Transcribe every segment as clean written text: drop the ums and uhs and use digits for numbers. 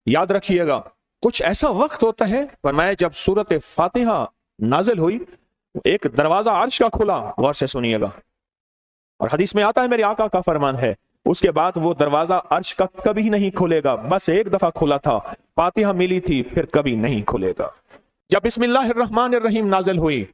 याद रखिएगा, कुछ ऐसा वक्त होता है, फरमाया जब सूरत फातिहा नाजिल हुई, एक दरवाजा अर्श का खुला, गौर से सुनिएगा, और हदीस में आता है मेरे आका का फरमान है, उसके बाद वो दरवाजा अर्श का कभी नहीं खुलेगा, बस एक दफा खुला था, फातिहा मिली थी, फिर कभी नहीं खुलेगा। जब बिस्मिल्लाहिर्रहमानिर्रहीम नाजिल हुई,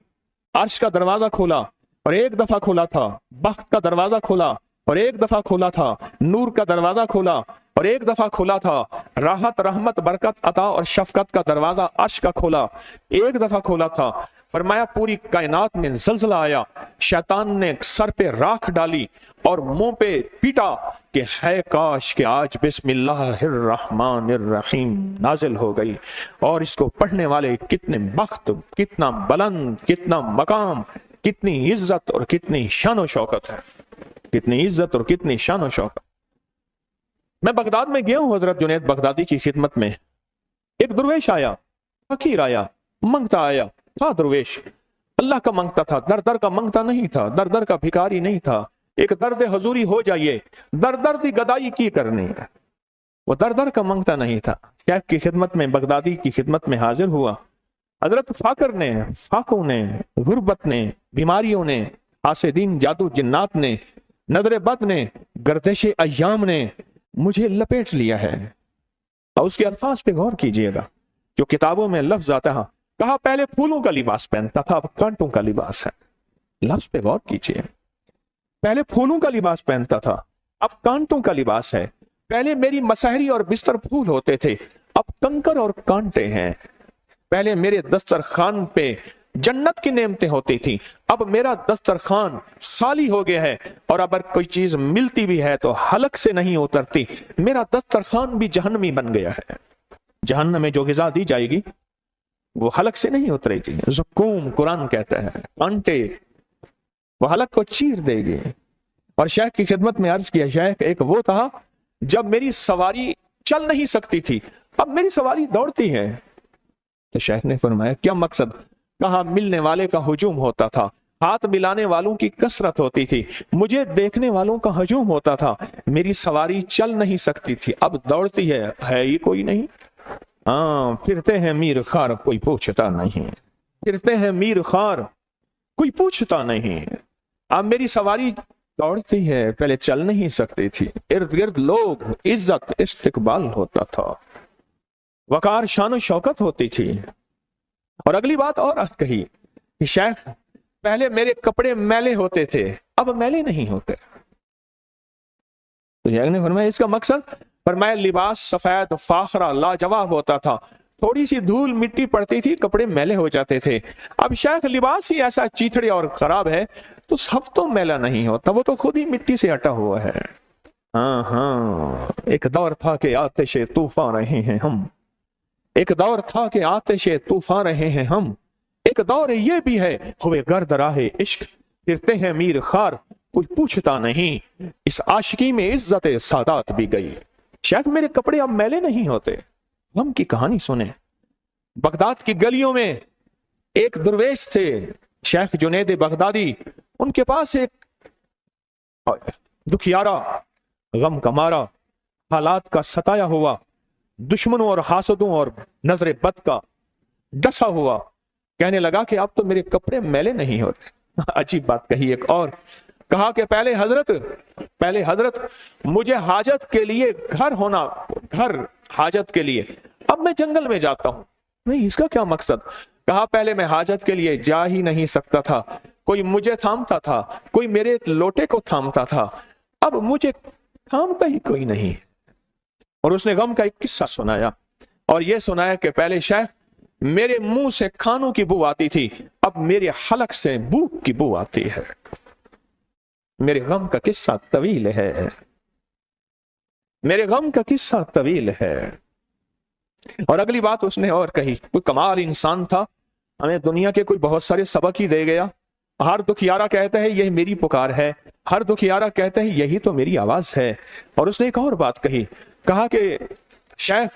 अर्श का दरवाजा खुला और एक दफा खुला था, बख्त का दरवाजा खुला और एक दफा खुला था, नूर का दरवाजा खुला और एक दफा खुला था, राहत रहमत बरकत अता और शफकत का दरवाजा अर्श का खुला, एक दफा खुला था। फरमाया पूरी कायनात में जलजला आया, शैतान ने सर पे राख डाली और मुंह पे पीटा कि है काश कि आज बिस्मिल्लाहिर्रहमानिर्रहीम नाजिल हो गई, और इसको पढ़ने वाले कितने बख्त, कितना बुलंद, कितना मकाम, कितनी इज्जत और कितनी शान शौकत है, कितनी इज्जत और कितनी शान शौकत। मैं बगदाद में गया हूं हजरत जुनैद बगदादी की खिदमत में। एक दुर्वेश आया, फकीर आया, मंगता आया था, दुर्वेश अल्लाह का मंगता था, दर दर का मंगता नहीं था, दर दर का भिखारी नहीं था। एक दर्द हजूरी हो जाइए, दर दर की गदाई की करनी है, वो दर दर का मंगता नहीं था। शेख की खिदमत में, बगदादी की खिदमत में हाजिर हुआ। हजरत फाकर ने, फाकों ने, गुर्बत ने, बीमारियों ने, हासिदीन जादू जिन्नात ने, नजर बद ने, गर्दिश अय्याम ने मुझे लपेट लिया है। और उसके अल्फाज पे गौर कीजिएगा, जो किताबों में लफ्ज आता है, कहा पहले फूलों का लिबास पहनता था, अब कांटों का लिबास है। लफ्ज पे गौर कीजिए, पहले फूलों का लिबास पहनता था, अब कांटों का लिबास है। पहले मेरी मसहरी और बिस्तर फूल होते थे, अब कंकर और कांटे हैं। पहले मेरे दस्तरखान पे जन्नत की नेमतें होती थी, अब मेरा दस्तरखान खाली हो गया है, और अगर कोई चीज मिलती भी है तो हलक से नहीं उतरती। मेरा दस्तरखान भी जहन्नमी बन गया है। जहन्नम में जो गिज़ा दी जाएगी वो हलक से नहीं उतरेगी। ज़ुक्कूम कुरान कहता है, कांटे वो हलक को चीर देगी। और शेख की खिदमत में अर्ज किया, शेख एक वो था जब मेरी सवारी चल नहीं सकती थी, अब मेरी सवारी दौड़ती है। तो शेख ने फरमाया क्या मकसद? कहा मिलने वाले का हुजूम होता था, हाथ मिलाने वालों की कसरत होती थी, मुझे देखने वालों का हजूम होता था। मेरी सवारी चल नहीं सकती थी, अब दौड़ती है ही कोई नहीं। हाँ, फिरते हैं मीर खार, कोई पूछता नहीं, फिरते हैं मीर खार, कोई पूछता नहीं। अब मेरी सवारी दौड़ती है, पहले चल नहीं सकती थी। इर्द गिर्द लोग, इज्जत, इस्तिकबाल होता था, वकार, शान शौकत होती थी। और अगली बात और कही कि शेख पहले मेरे कपड़े मैले होते थे, अब मैले नहीं होते। तो शेख ने फरमाया इसका मकसद? फरमाया लिबास सफेद फाखरा लाजवाब होता था, थोड़ी सी धूल मिट्टी पड़ती थी, कपड़े मैले हो जाते थे। अब शेख लिबास ही ऐसा चीथड़े और खराब है तो सब तो मैला नहीं होता, वो तो खुद ही मिट्टी से हटा हुआ है। हाँ, एक दौर था कि आतिशे तूफान रहे हैं हम, एक दौर था कि आतिशे तूफान रहे हैं हम, एक दौर ये भी है हुए गर्द राहे इश्क, फिरते हैं मीर खार, कोई पूछता नहीं। इस आशिकी में इज्जत सादात भी गई। शायद मेरे कपड़े अब मैले नहीं होते। गम की कहानी सुने। बगदाद की गलियों में एक दुर्वेश थे, शेख जुनैद बगदादी। उनके पास एक दुखियारा, गम का मारा, हालात का सताया हुआ, दुश्मनों और हासदों और नजर बद का डसा हुआ, कहने लगा कि अब तो मेरे कपड़े मैले नहीं होते। अजीब बात कही एक और, कहा कि पहले हजरत मुझे हाजत के लिए घर होना, घर हाजत के लिए, अब मैं जंगल में जाता हूं। नहीं, इसका क्या मकसद? कहा पहले मैं हाजत के लिए जा ही नहीं सकता था, कोई मुझे थामता था, कोई मेरे लोटे को थामता था, अब मुझे थामता ही कोई नहीं। और उसने गम का एक किस्सा सुनाया, और यह सुनाया कि पहले शेख मेरे मुंह से खानों की बू आती थी, अब मेरे हलक से भूख की बू आती है। मेरे गम का किस्सा तवील है, मेरे गम का किस्सा तवील है। और अगली बात उसने और कही, कोई कमाल इंसान था, हमें दुनिया के कोई बहुत सारे सबक ही दे गया। हर दुखियारा कहता है यही मेरी पुकार है, हर दुखियारा कहता है यही तो मेरी आवाज है। और उसने एक और बात कही, कहा कि शेख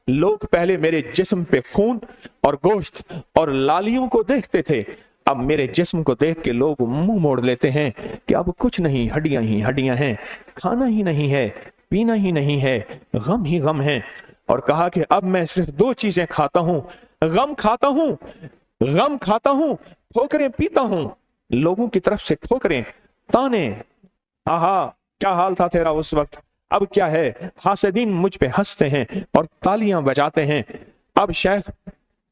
लोग पहले मेरे जिस्म पे खून और गोश्त और लालियों को देखते थे, अब मेरे जिस्म को देख के लोग मुंह मोड़ लेते हैं कि अब कुछ नहीं, हड्डियां ही हड्डियां हैं, खाना ही नहीं है, पीना ही नहीं है, गम ही गम है। اور کہا کہ اب میں صرف دو چیزیں کھاتا ہوں، غم کھاتا ہوں، غم کھاتا ہوں، ٹھوکریں پیتا ہوں، لوگوں کی طرف سے ٹھوکریں، تانے۔ آہا کیا حال تھا تیرا اس وقت، اب کیا ہے، حاسدین مجھ پہ ہنستے ہیں اور تالیاں بجاتے ہیں۔ اب شیخ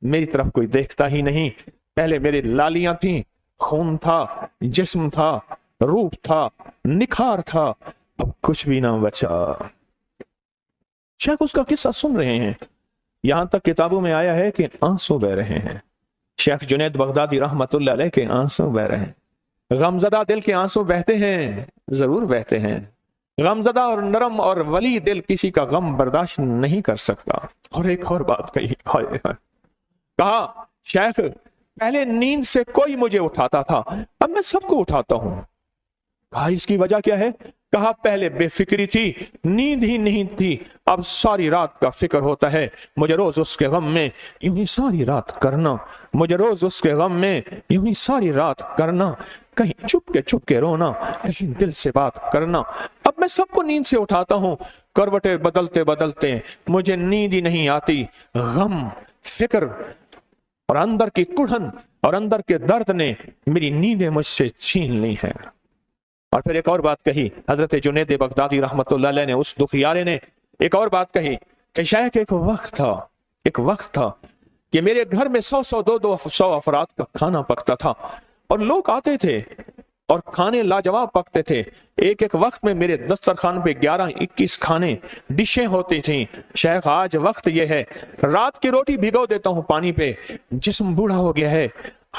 میری طرف کوئی دیکھتا ہی نہیں، پہلے میری لالیاں تھیں، خون تھا، جسم تھا، روپ تھا، نکھار تھا، اب کچھ بھی نہ بچا۔ شیخ اس کا قصہ سن رہے ہیں، یہاں تک کتابوں میں آیا ہے کہ آنسو بہ رہے ہیں۔ شیخ جنید بغدادی رحمت اللہ علیہ کے آنسو بہ رہے ہیں۔ غمزدہ دل کے آنسو بہتے ہیں، ضرور بہتے ہیں۔ غمزدہ اور نرم اور ولی دل کسی کا غم برداشت نہیں کر سکتا۔ اور ایک اور بات کہی، کہا شیخ پہلے نیند سے کوئی مجھے اٹھاتا تھا، اب میں سب کو اٹھاتا ہوں۔ کہا اس کی وجہ کیا ہے؟ کہا پہلے بے فکری تھی، نیند ہی نہیں تھی، اب ساری رات کا فکر ہوتا ہے، مجھے روز اس کے غم میں یوں ہی ساری رات کرنا، مجھے روز اس کے غم میں یوں ہی ساری رات کرنا، کہیں چھپ کے رونا، کہیں دل سے بات کرنا۔ اب میں سب کو نیند سے اٹھاتا ہوں، کروٹیں بدلتے بدلتے مجھے نیند ہی نہیں آتی، غم، فکر اور اندر کی کڑھن اور اندر کے درد نے میری نیندیں مجھ سے چھین لی ہیں۔ اور پھر ایک اور بات کہی حضرت جنید بغدادی رحمت اللہ علیہ نے، اس دکھیارے نے ایک اور بات کہی کہ شیخ ایک وقت تھا کہ میرے گھر میں 100 افراد کا کھانا پکتا تھا اور لوگ آتے تھے اور کھانے لاجواب پکتے تھے۔ ایک وقت میں میرے دسترخوان پہ 11-21 کھانے ڈشیں ہوتی تھیں۔ شیخ آج وقت یہ ہے، رات کی روٹی بھگو دیتا ہوں پانی پہ، جسم بوڑھا ہو گیا ہے،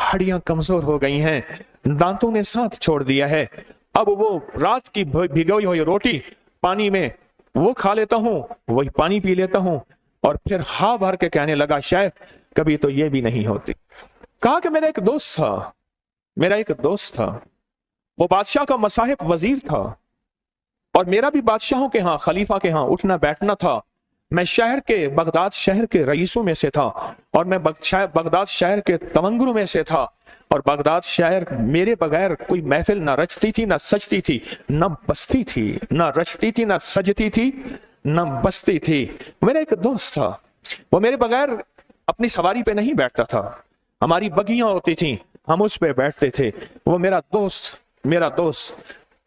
ہڈیاں کمزور ہو گئی ہیں، دانتوں نے ساتھ چھوڑ دیا ہے، اب وہ رات کی بھگوئی ہوئی روٹی پانی میں وہ کھا لیتا ہوں، وہی پانی پی لیتا ہوں۔ اور پھر ہاں بھر کے کہنے لگا شیخ کبھی تو یہ بھی نہیں ہوتی۔ کہا کہ میرا ایک دوست تھا، وہ بادشاہ کا مصاحب وزیر تھا، اور میرا بھی بادشاہوں کے ہاں، خلیفہ کے ہاں اٹھنا بیٹھنا تھا۔ میں بغداد شہر کے رئیسوں میں سے تھا، اور میں بغداد شہر کے تونگروں میں سے تھا، اور بغداد شہر میرے بغیر کوئی محفل نہ رچتی تھی نہ سجتی تھی، نہ بستی تھی، نہ رچتی تھی نہ سجتی تھی، نہ بستی تھی۔ میرا ایک دوست تھا، وہ میرے بغیر اپنی سواری پہ نہیں بیٹھتا تھا، ہماری بگیاں ہوتی تھیں، ہم اس پہ بیٹھتے تھے۔ وہ میرا دوست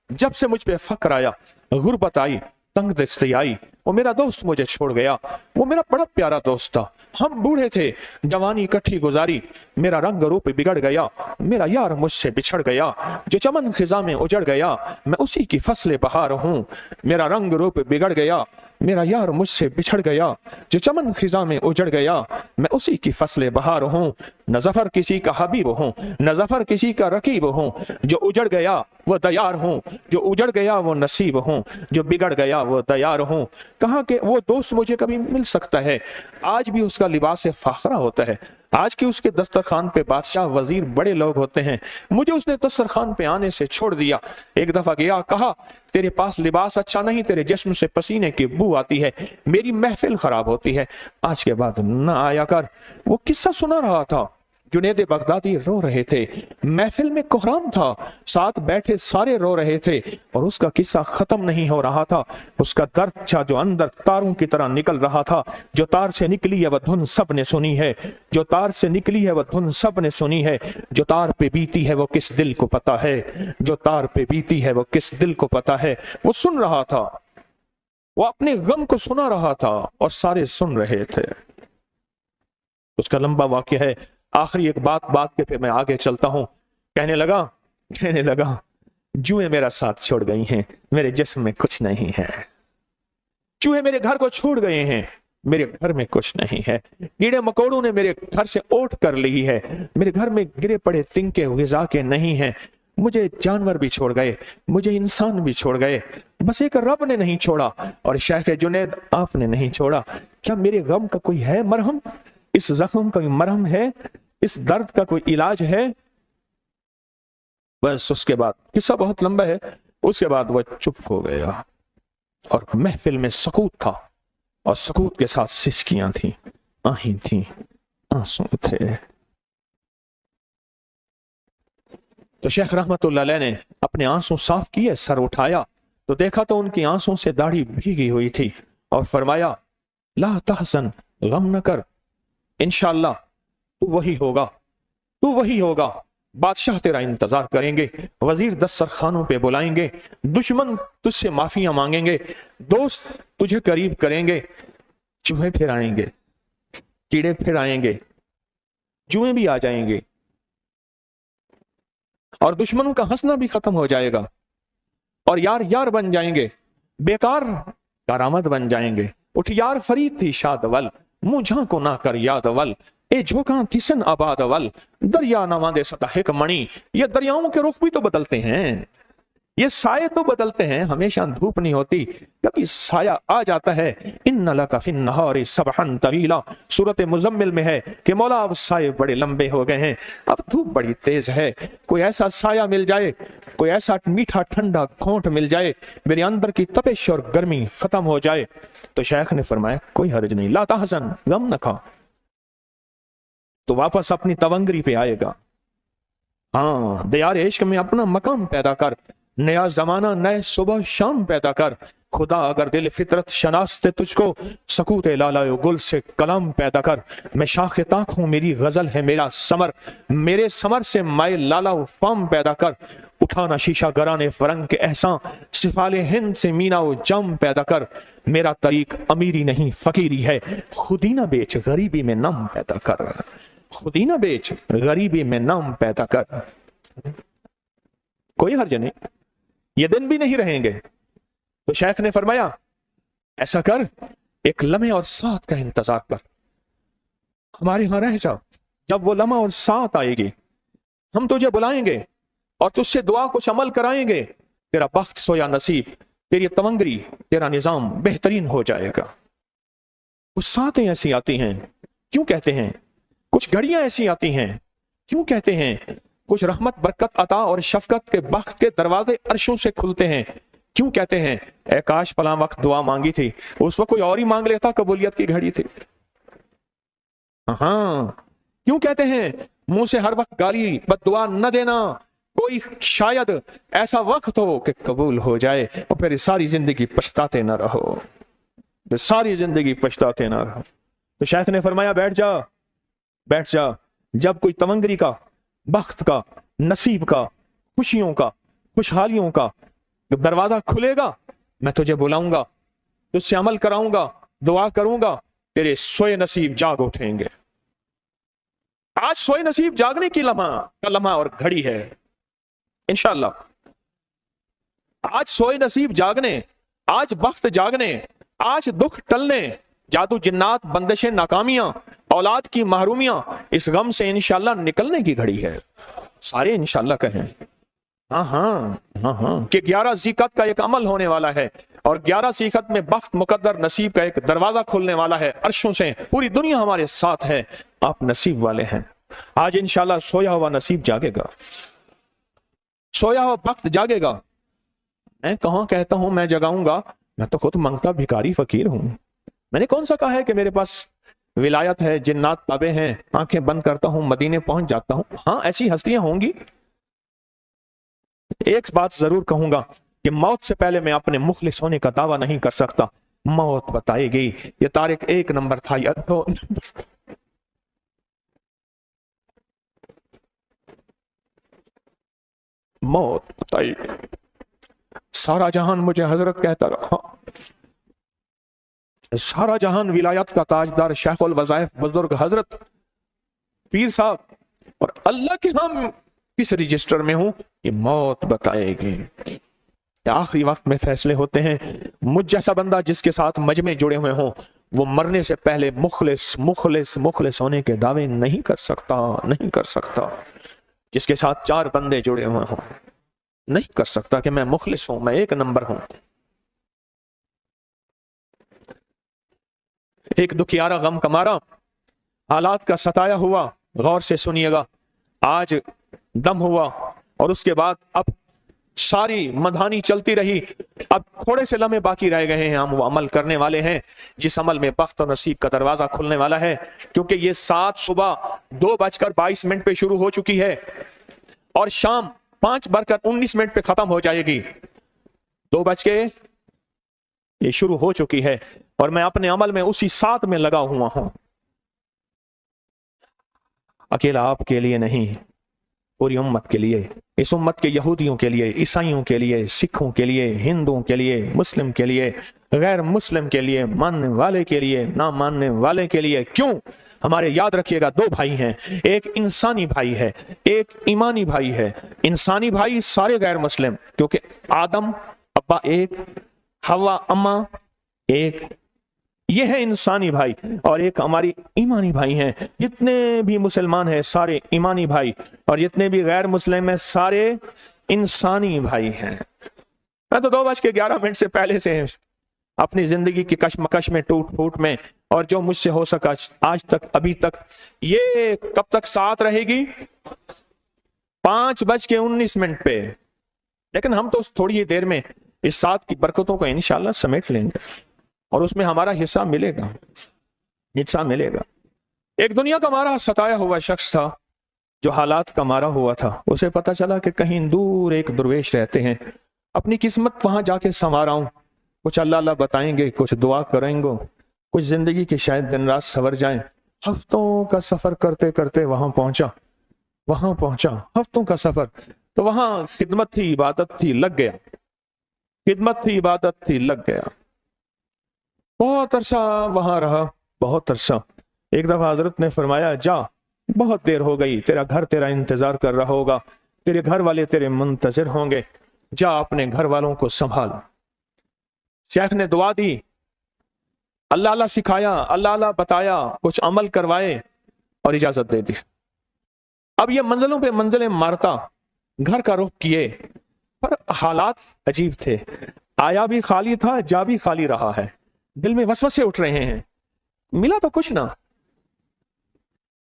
جب سے مجھ پہ فقر آیا، غربت آئی، تنگ دستی آئی، وہ میرا دوست مجھے چھوڑ گیا۔ وہ میرا بڑا پیارا دوست تھا، ہم بوڑھے تھے، جوانی اکٹھی گزاری، میرا رنگ روپ بگڑ گیا، میرا یار مجھ سے بچھڑ گیا، جو چمن خزاں میں اجڑ گیا، میں اسی کی فصل بہار ہوں۔ میرا رنگ روپ بگڑ گیا، میرا یار مجھ سے بچھڑ گیا، جو چمن خزاں میں اجڑ گیا، میں اسی کی فصل بہار ہوں۔ نہ ظفر کسی کا حبیب ہوں، نہ ظفر کسی کا رقیب ہوں، جو اجڑ گیا وہ دیار ہوں، جو اجڑ گیا وہ نصیب ہوں، جو بگڑ گیا وہ دیار ہوں۔ کہا کہ وہ دوست مجھے کبھی مل سکتا ہے، آج بھی اس کا لباس فاخرہ ہوتا ہے، آج کی اس کے دسترخوان پہ بادشاہ وزیر بڑے لوگ ہوتے ہیں، مجھے اس نے دسترخوان پہ آنے سے چھوڑ دیا۔ ایک دفعہ گیا، کہا تیرے پاس لباس اچھا نہیں، تیرے جسم سے پسینے کی بو آتی ہے، میری محفل خراب ہوتی ہے، آج کے بعد نہ آیا کر۔ وہ قصہ سنا رہا تھا، جنید بغدادی رو رہے تھے، محفل میں کوہرام تھا، ساتھ بیٹھے سارے رو رہے تھے، اور اس کا قصہ ختم نہیں ہو رہا تھا۔ اس کا درد تھا جو اندر تاروں کی طرح نکل رہا تھا۔ جو تار سے نکلی ہے وہ دھن سب نے سنی ہے، جو تار سے نکلی ہے وہ دھن سب نے سنی ہے، جو تار پہ بیتی ہے وہ کس دل کو پتا ہے، جو تار پہ بیتی ہے وہ کس دل کو پتا ہے۔ وہ سن رہا تھا، وہ اپنے غم کو سنا رہا تھا، اور سارے سن رہے تھے۔ اس کا لمبا واقعہ ہے، آخری ایک بات کے پھر میں آگے چلتا ہوں۔ کہنے لگا جوئیں میرا ساتھ چھوڑ گئی ہیں، میرے جسم میں کچھ نہیں ہے، چوہے میرے گھر کو چھوڑ گئے ہیں، میرے گھر میں کچھ نہیں ہے، کیڑے مکوڑوں نے میرے گھر سے اوٹ کر لی ہے، میرے گھر میں گرے پڑے تنکے غذا کے نہیں ہیں، مجھے جانور بھی چھوڑ گئے، مجھے انسان بھی چھوڑ گئے، بس ایک رب نے نہیں چھوڑا، اور شیخ جنید آپ نے نہیں چھوڑا۔ کیا میرے غم کا کوئی ہے مرہم؟ اس زخم کا مرہم ہے؟ اس درد کا کوئی علاج ہے؟ بس اس کے بعد قصہ بہت لمبا ہے، اس کے بعد وہ چپ ہو گیا، اور محفل میں سکوت تھا، اور سکوت کے ساتھ سسکیاں تھیں، آہیں تھیں، آنسو تھے۔ تو شیخ رحمت اللہ علیہ نے اپنے آنسو صاف کیے، سر اٹھایا تو دیکھا تو ان کی آنسوں سے داڑھی بھیگی ہوئی تھی، اور فرمایا ला तहसन, गम न कर, इंशाअल्लाह तू वही होगा, तू वही होगा। बादशाह तेरा इंतजार करेंगे, वजीर दस्तरखानों खानों पे बुलाएंगे, दुश्मन तुझसे माफियां मांगेंगे, दोस्त तुझे करीब करेंगे, चूहे फिर आएंगे, कीड़े फिर आएंगे, जुएं भी आ जाएंगे, और दुश्मनों का हंसना भी खत्म हो जाएगा, और यार यार बन जाएंगे, बेकार करामत बन जाएंगे। उठ यार फरीद थी शादवल, मुझा को ना कर यादवल, ए झोंका थिसन आबादवल, दरिया नवा दे सताहिक मणि। ये दरियाओं के रुख भी तो बदलते हैं, ये साये तो बदलते हैं, हमेशा धूप नहीं होती, कभी साया आ जाता है। इन्न लका फिन नहारी सबहन तवीला, सूरत मुजम्मिल में है कि मौला अब साये बड़े लंबे हो गए हैं, अब धूप बड़ी तेज है, कोई ऐसा साया मिल जाए, कोई ऐसा मीठा ठंडा घोंट मिल जाए, मेरे अंदर की तपिश और गर्मी खत्म हो जाए। तो शेख ने फरमाया कोई हर्ज नहीं, ला तहज़न, गम न खा, तो वापस अपनी तवंगरी पे आएगा। हाँ, दियार इश्क में अपना मकाम पैदा कर, नया जमाना नए सुबह शाम पैदा कर। खुदा अगर दिल फितरत शनास्ते तुझको, सकूते लालायो गुल से कलाम पैदा कर। मैं शाख ताक हूँ, मेरी गजल है मेरा समर, मेरे समर से माए लाला फाम पैदा कर। उठाना शीशा गराने फरंग के एहसान, सिफाले हिंद से मीना वो जाम पैदा कर। मेरा तरीक अमीरी नहीं फकीरी है, खुदी ना बेच गरीबी में नाम पैदा कर, खुदी ना बेच गरीबी में नाम पैदा कर। कोई हर्ज नहीं, ये दिन भी नहीं रहेंगे। तो शेख ने फरमाया ऐसा कर, एक लम्हे और साथ का इंतजार कर, हमारे यहां रह जा, जब वो लम्हा और साथ आएगी हम तुझे बुलाएंगे और तुझसे दुआ कुछ अमल कराएंगे, तेरा बख्त सोया नसीब, तेरी तवंगरी, तेरा निजाम बेहतरीन हो जाएगा। कुछ सातें ऐसी आती हैं, क्यों कहते हैं, कुछ घड़ियां ऐसी आती हैं, क्यों कहते हैं, कुछ रहमत बरकत अता और शफकत के बख्त के दरवाजे अर्शों से खुलते हैं, क्यों कहते हैं। ए काश फला वक्त दुआ मांगी थी, उस वक्त कोई और ही मांग लेता, कबूलियत की घड़ी थी। हाँ, क्यों कहते हैं मुंह से हर वक्त गाली बद्दुआ न देना, कोई शायद ऐसा वक्त हो कि कबूल हो जाए और फिर सारी जिंदगी पछताते न रहो, सारी जिंदगी पछताते न रहो। तो शेख ने फरमाया बैठ जा, बैठ जा, जब कोई तवंगरी का, बख्त का, नसीब का, खुशियों का, खुशहालियों का दरवाजा खुलेगा, मैं तुझे बुलाऊंगा, तुझसे अमल कराऊंगा, दुआ करूंगा, तेरे सोए नसीब जाग उठेंगे। आज सोए नसीब जागने की लम्हा और घड़ी है इंशाअल्लाह। आज सोए नसीब जागने, आज बख्त जागने, आज दुख टलने, जादू जिन्नात बंदिशें नाकामियां, औलाद की महरूमियां, इस गम से इंशाअल्लाह निकलने की घड़ी है। सारे इंशाअल्लाह कहें हाँ हाँ हाँ हाँ, कि 11 ज़ीक़त का एक अमल होने वाला है और 11 ज़ीक़त में बख्त मुकद्दर नसीब का एक दरवाजा खुलने वाला है अर्शों से। पूरी दुनिया हमारे साथ है, आप नसीब वाले हैं। आज इंशाअल्लाह सोया हुआ नसीब जागेगा, सोया हुआ वक्त जागेगा। मैं कहाँ कहता हूं मैं जगाऊंगा, मैं तो खुद मंगता भिखारी फकीर हूं। मैंने कौन सा कहा है कि मेरे पास विलायत है, जिन्नात ताबे हैं, आंखें बंद करता हूं मदीने पहुंच जाता हूं। हाँ, ऐसी हस्तियां होंगी। एक बात जरूर कहूंगा कि मौत से पहले मैं अपने मुखलिस होने का दावा नहीं कर सकता, मौत बताएगी ये तारीख 1 नंबर था या 2 नंबर। मौत बताएगी। सारा जहान मुझे हजरत कहता रहा, सारा जहान विलायत का ताजदार शेखुल वज़ाइफ बुजुर्ग हजरत पीर साहब, और अल्लाह के हम किस रजिस्टर में हूं ये मौत बताएगी। आखिरी वक्त में फैसले होते हैं। मुझ जैसा बंदा जिसके साथ मजमे जुड़े हुए हों, वो मरने से पहले मुखलिस मुखलिस मुखलिस होने के दावे नहीं कर सकता, नहीं कर सकता। जिसके साथ 4 बंदे जुड़े हुए हों नहीं कर सकता कि मैं मुखलिस हूं, मैं 1 नंबर हूं। एक दुखियारा गम कमारा हालात का सताया हुआ, गौर से सुनिएगा, आज दम हुआ और उसके बाद अब सारी मधानी चलती रही, अब थोड़े से लम्हे बाकी रह गए हैं, हम वो अमल करने वाले हैं जिस अमल में बख्त और नसीब का दरवाजा खुलने वाला है। क्योंकि ये 7 सुबह 2:22 पे शुरू हो चुकी है और शाम 5:19 पे खत्म हो जाएगी। 2 बज के ये शुरू हो चुकी है, اور میں اپنے عمل میں اسی ساتھ میں لگا ہوا ہوں. اکیلا آپ کے لیے نہیں، پوری امت کے لیے، اس امت کے یہودیوں کے لیے، عیسائیوں کے لیے، سکھوں کے لیے، ہندوؤں کے لیے، مسلم کے لیے، غیر مسلم کے لیے، ماننے والے کے لیے، نہ ماننے والے کے لیے. کیوں؟ ہمارے یاد رکھیے گا، دو بھائی ہیں، ایک انسانی بھائی ہے، ایک ایمانی بھائی ہے. انسانی بھائی سارے غیر مسلم، کیونکہ آدم ابا ایک، حوا اماں ایک، یہ ہے انسانی بھائی. اور ایک ہماری ایمانی بھائی ہیں. جتنے بھی مسلمان ہیں سارے ایمانی بھائی، اور جتنے بھی غیر مسلم ہیں سارے انسانی بھائی ہیں. میں تو 2:11 سے پہلے سے اپنی زندگی کی کشمکش میں، ٹوٹ پھوٹ میں، اور جو مجھ سے ہو سکا آج تک، ابھی تک، یہ کب تک ساتھ رہے گی؟ 5:19 پہ. لیکن ہم تو تھوڑی ہی دیر میں اس ساتھ کی برکتوں کو انشاءاللہ سمیٹ لیں گے، اور اس میں ہمارا حصہ ملے گا، حصہ ملے گا. ایک دنیا کا مارا ستایا ہوا شخص تھا، جو حالات کا مارا ہوا تھا. اسے پتا چلا کہ کہیں دور ایک درویش رہتے ہیں، اپنی قسمت وہاں جا کے سنوارا ہوں. کچھ اللہ اللہ بتائیں گے، کچھ دعا کریں گے، کچھ زندگی کے شاید دن رات سنور جائیں. ہفتوں کا سفر کرتے کرتے وہاں پہنچا، ہفتوں کا سفر. تو وہاں خدمت تھی، عبادت تھی، لگ گیا. خدمت تھی، عبادت تھی، لگ گیا. بہت عرصہ وہاں رہا، بہت عرصہ. ایک دفعہ حضرت نے فرمایا، جا، بہت دیر ہو گئی، تیرا گھر تیرا انتظار کر رہا ہوگا، تیرے گھر والے تیرے منتظر ہوں گے، جا اپنے گھر والوں کو سنبھال. شیخ نے دعا دی، اللہ اللہ سکھایا، اللہ اللہ بتایا، کچھ عمل کروائے اور اجازت دے دی. اب یہ منزلوں پہ منزلیں مارتا گھر کا رخ کیے، پر حالات عجیب تھے. آیا بھی خالی تھا، جا بھی خالی رہا ہے. دل میں وسوسے اٹھ رہے ہیں، ملا تو کچھ نہ.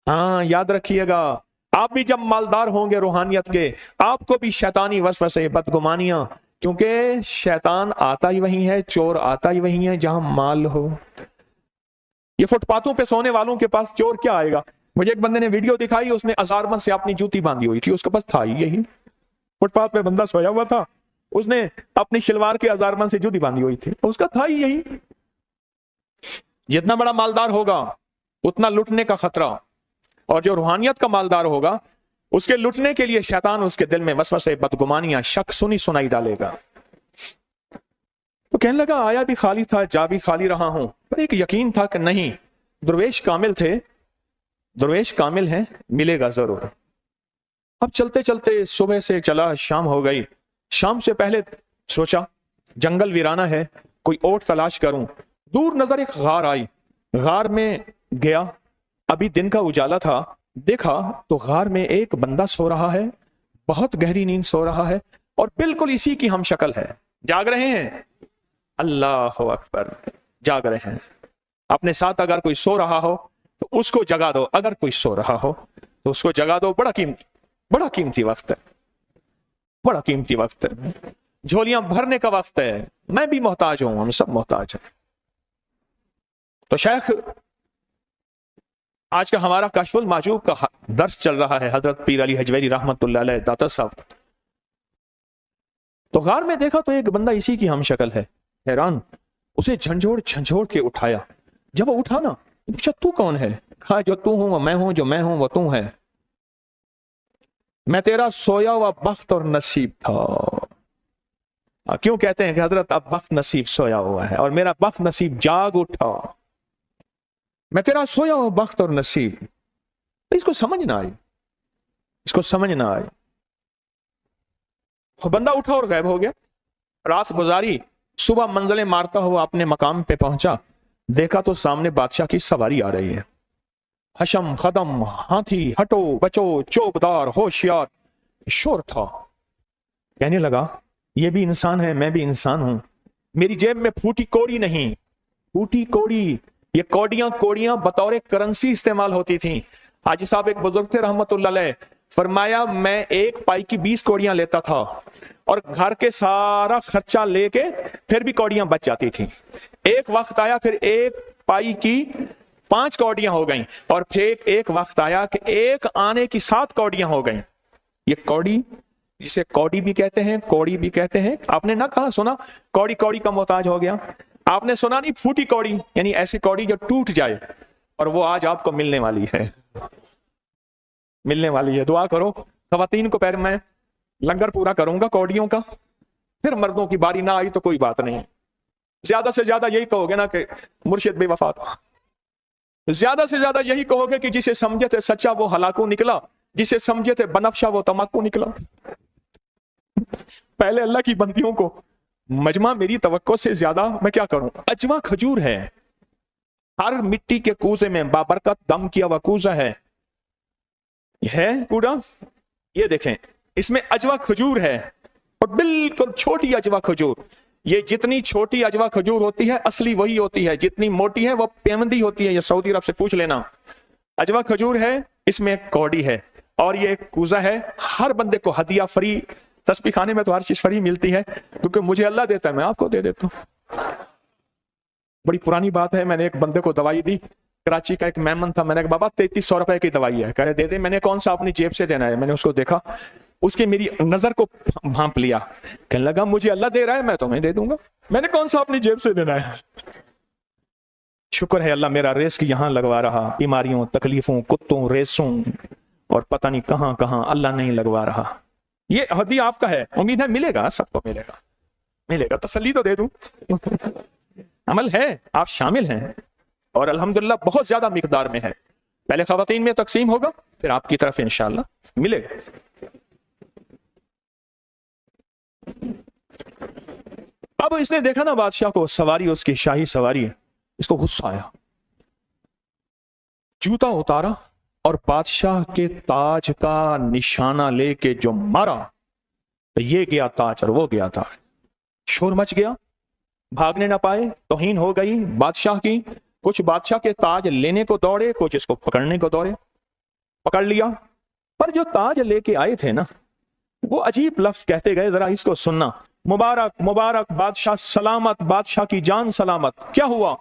ہاں یاد رکھیے گا، آپ بھی جب مالدار ہوں گے روحانیت کے، آپ کو بھی شیطانی وسوسے، بدگمانیاں، کیونکہ شیطان آتا ہی وہی ہے، چور آتا ہی وہی ہے جہاں مال ہو. یہ فٹ پاتھوں پہ سونے والوں کے پاس چور کیا آئے گا؟ مجھے ایک بندے نے ویڈیو دکھائی، اس نے ازارمن سے اپنی جوتی باندھی ہوئی تھی، اس کے پاس تھا ہی یہی. فٹ پاتھ پہ بندہ سویا ہوا تھا، اس نے اپنی شلوار کے ازارمن سے جوتی باندھی ہوئی تھی، اس کا تھا ہی یہی. جتنا بڑا مالدار ہوگا اتنا لٹنے کا خطرہ، اور جو روحانیت کا مالدار ہوگا اس کے لٹنے کے لیے شیطان اس کے دل میں وسوسے، بدگمانیاں، شک سنائی ڈالے گا. تو کہنے لگا، آیا بھی خالی تھا، جا بھی خالی رہا ہوں. پر ایک یقین تھا کہ نہیں، درویش کامل تھے، درویش کامل ہیں، ملے گا ضرور. اب چلتے چلتے صبح سے چلا، شام ہو گئی. شام سے پہلے سوچا جنگل ویرانہ ہے، کوئی اوٹ تلاش کروں. دور نظر ایک غار آئی، غار میں گیا. ابھی دن کا اجالا تھا. دیکھا تو غار میں ایک بندہ سو رہا ہے، بہت گہری نیند سو رہا ہے، اور بالکل اسی کی ہم شکل ہے. جاگ رہے ہیں، اللہ اکبر، جاگ رہے ہیں. اپنے ساتھ اگر کوئی سو رہا ہو تو اس کو جگا دو، اگر کوئی سو رہا ہو تو اس کو جگا دو. بڑا قیمتی وقت ہے، بڑا قیمتی وقت ہے. جھولیاں بھرنے کا وقت ہے. میں بھی محتاج ہوں، ہم سب محتاج ہیں. تو شیخ، آج کا ہمارا کشف المحجوب کا درس چل رہا ہے، حضرت پیر علی حجویری رحمت اللہ علیہ داتا صاحب. تو غار میں دیکھا تو ایک بندہ اسی کی ہم شکل ہے. حیران، اسے جھنجھوڑ کے اٹھایا. جب وہ اٹھا نا، پوچھا تو کون ہے؟ کہا جو تو ہوں وہ میں ہوں، جو میں ہوں وہ تو ہے. میں تیرا سویا ہوا بخت اور نصیب تھا. کیوں کہتے ہیں کہ حضرت اب بخت نصیب سویا ہوا ہے اور میرا بخت نصیب جاگ اٹھا. میں تیرا سویا ہوا بخت اور نصیب. اس کو سمجھ نہ آئی، اس کو سمجھ نہ آئی. بندہ اٹھا اور غائب ہو گیا. رات گزاری، صبح منزلیں مارتا ہوا اپنے مقام پہ پہنچا. دیکھا تو سامنے بادشاہ کی سواری آ رہی ہے. حشم، خدم، ہاتھی، ہٹو بچو، چوبدار، ہوشیار، شور تھا. کہنے لگا، یہ بھی انسان ہے، میں بھی انسان ہوں. میری جیب میں پھوٹی کوڑی نہیں. پھوٹی کوڑی، یہ کوڑیاں بطور کرنسی استعمال ہوتی تھیں. حاجی صاحب ایک بزرگ تھے رحمت اللہ علیہ، فرمایا میں 1 پائی کی 20 کوڑیاں لیتا تھا، اور گھر کے سارا خرچہ لے کے پھر بھی کوڑیاں بچ جاتی تھیں. ایک وقت آیا پھر 1 پائی کی 5 کوڑیاں ہو گئیں، اور پھر ایک وقت آیا کہ 1 آنے کی 7 کوڑیاں ہو گئیں. یہ کوڑی، جسے کوڑی بھی کہتے ہیں، کوڑی بھی کہتے ہیں. آپ نے نہ کہا سنا کوڑی کا محتاج ہو گیا. आपने सुना नहीं, फूटी कौड़ी, यानी ऐसी कौड़ी जो टूट जाए, और वो आज आपको मिलने वाली है, मिलने वाली है। दुआ करो, खवातीन को पैर में लंगर पूरा करूंगा कौड़ियों का, फिर मर्दों की बारी ना आई तो कोई बात नहीं। ज्यादा से ज्यादा यही कहोगे ना कि मुर्शिद बेवफा था, ज्यादा से ज्यादा यही कहोगे कि जिसे समझे थे सच्चा वो हलाकू निकला, जिसे समझे थे बनफशा वो तमाकू निकला। पहले अल्लाह की बंदियों को मजमा मेरी तवक्को से ज्यादा मैं क्या करूं। अजवा खजूर है, हर मिट्टी के कूजे में बाबरकत दम किया हुआ कूजा है, यह है कूड़ा, ये देखें इसमें अजवा खजूर है, और बिल्कुल छोटी अजवा खजूर। ये जितनी छोटी अजवा खजूर होती है असली वही होती है, जितनी मोटी है वो पेवंदी होती है। ये सऊदी अरब से पूछ लेना। अजवा खजूर है, इसमें एक कौड़ी है, और ये एक कूजा है। हर बंदे को हदिया फ्री, तस्बीह खाने में तो हर चीज फ्री मिलती है, क्योंकि मुझे अल्लाह देता है, मैं आपको दे देता हूँ। बड़ी पुरानी बात है, मैंने एक बंदे को दवाई दी, कराची का एक मेहमान था, मैंने कहा बाबा 3300 रुपए की दवाई है, कह रहे दे दे। मैंने कौन सा अपनी जेब से देना है, मैंने उसको देखा, उसके मेरी नजर को भांप लिया, कहने लगा मुझे अल्लाह दे रहा है मैं तुम्हें दे दूंगा, मैंने कौन सा अपनी जेब से देना है। शुक्र है अल्लाह मेरा रिस्क यहां लगवा रहा, बीमारियों तकलीफों कुत्तों रेसों और पता नहीं कहां कहां अल्लाह नहीं लगवा रहा। ये हदिया आपका है, उम्मीद है मिलेगा, सबको मिलेगा, मिलेगा, तसल्ली तो दे दूं। अमल है, आप शामिल हैं, और अल्हम्दुलिल्लाह बहुत ज्यादा मिकदार में है। पहले खवातीन में तकसीम होगा, फिर आपकी तरफ इंशाअल्लाह मिलेगा। अब इसने देखा ना बादशाह को, सवारी उसकी शाही सवारी है, इसको गुस्सा आया, जूता उतारा और बादशाह के ताज का निशाना लेके जो मारा, तो ये गया ताज और वो गया ताज। शोर मच गया, भागने ना पाए, तौहीन हो गई बादशाह की। कुछ बादशाह के ताज लेने को दौड़े, कुछ इसको पकड़ने को दौड़े, पकड़ लिया। पर जो ताज लेके आए थे ना, वो अजीब लफ्ज कहते गए, जरा इसको सुनना। मुबारक मुबारक बादशाह सलामत, बादशाह की जान सलामत। क्या हुआ?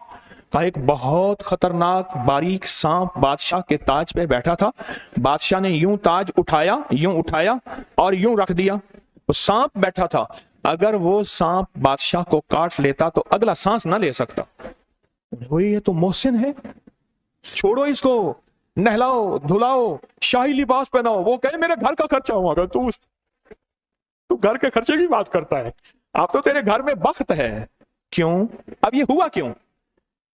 कहा एक बहुत खतरनाक बारीक सांप बादशाह के ताज पे बैठा था। बादशाह ने यूं ताज उठाया और यूं रख दिया। वो सांप बैठा था, अगर वो सांप बादशाह को काट लेता तो अगला सांस ना ले सकता। वही ये तो मोहसिन है, छोड़ो इसको, नहलाओ धुलाओ, शाही लिबास पहनाओ। वो कहे मेरे घर का खर्चा हुआ, तू घर के खर्चे की बात करता है, आप तो तेरे घर में बख्त है। क्यों? अब ये हुआ क्यों?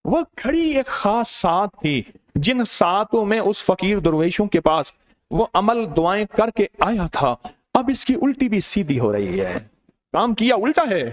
वह घड़ी एक खास साथ थी, जिन सातों में उस फकीर दरवेशों के पास वो अमल दुआएं करके आया था। अब इसकी उल्टी भी सीधी हो रही है, काम किया उल्टा है,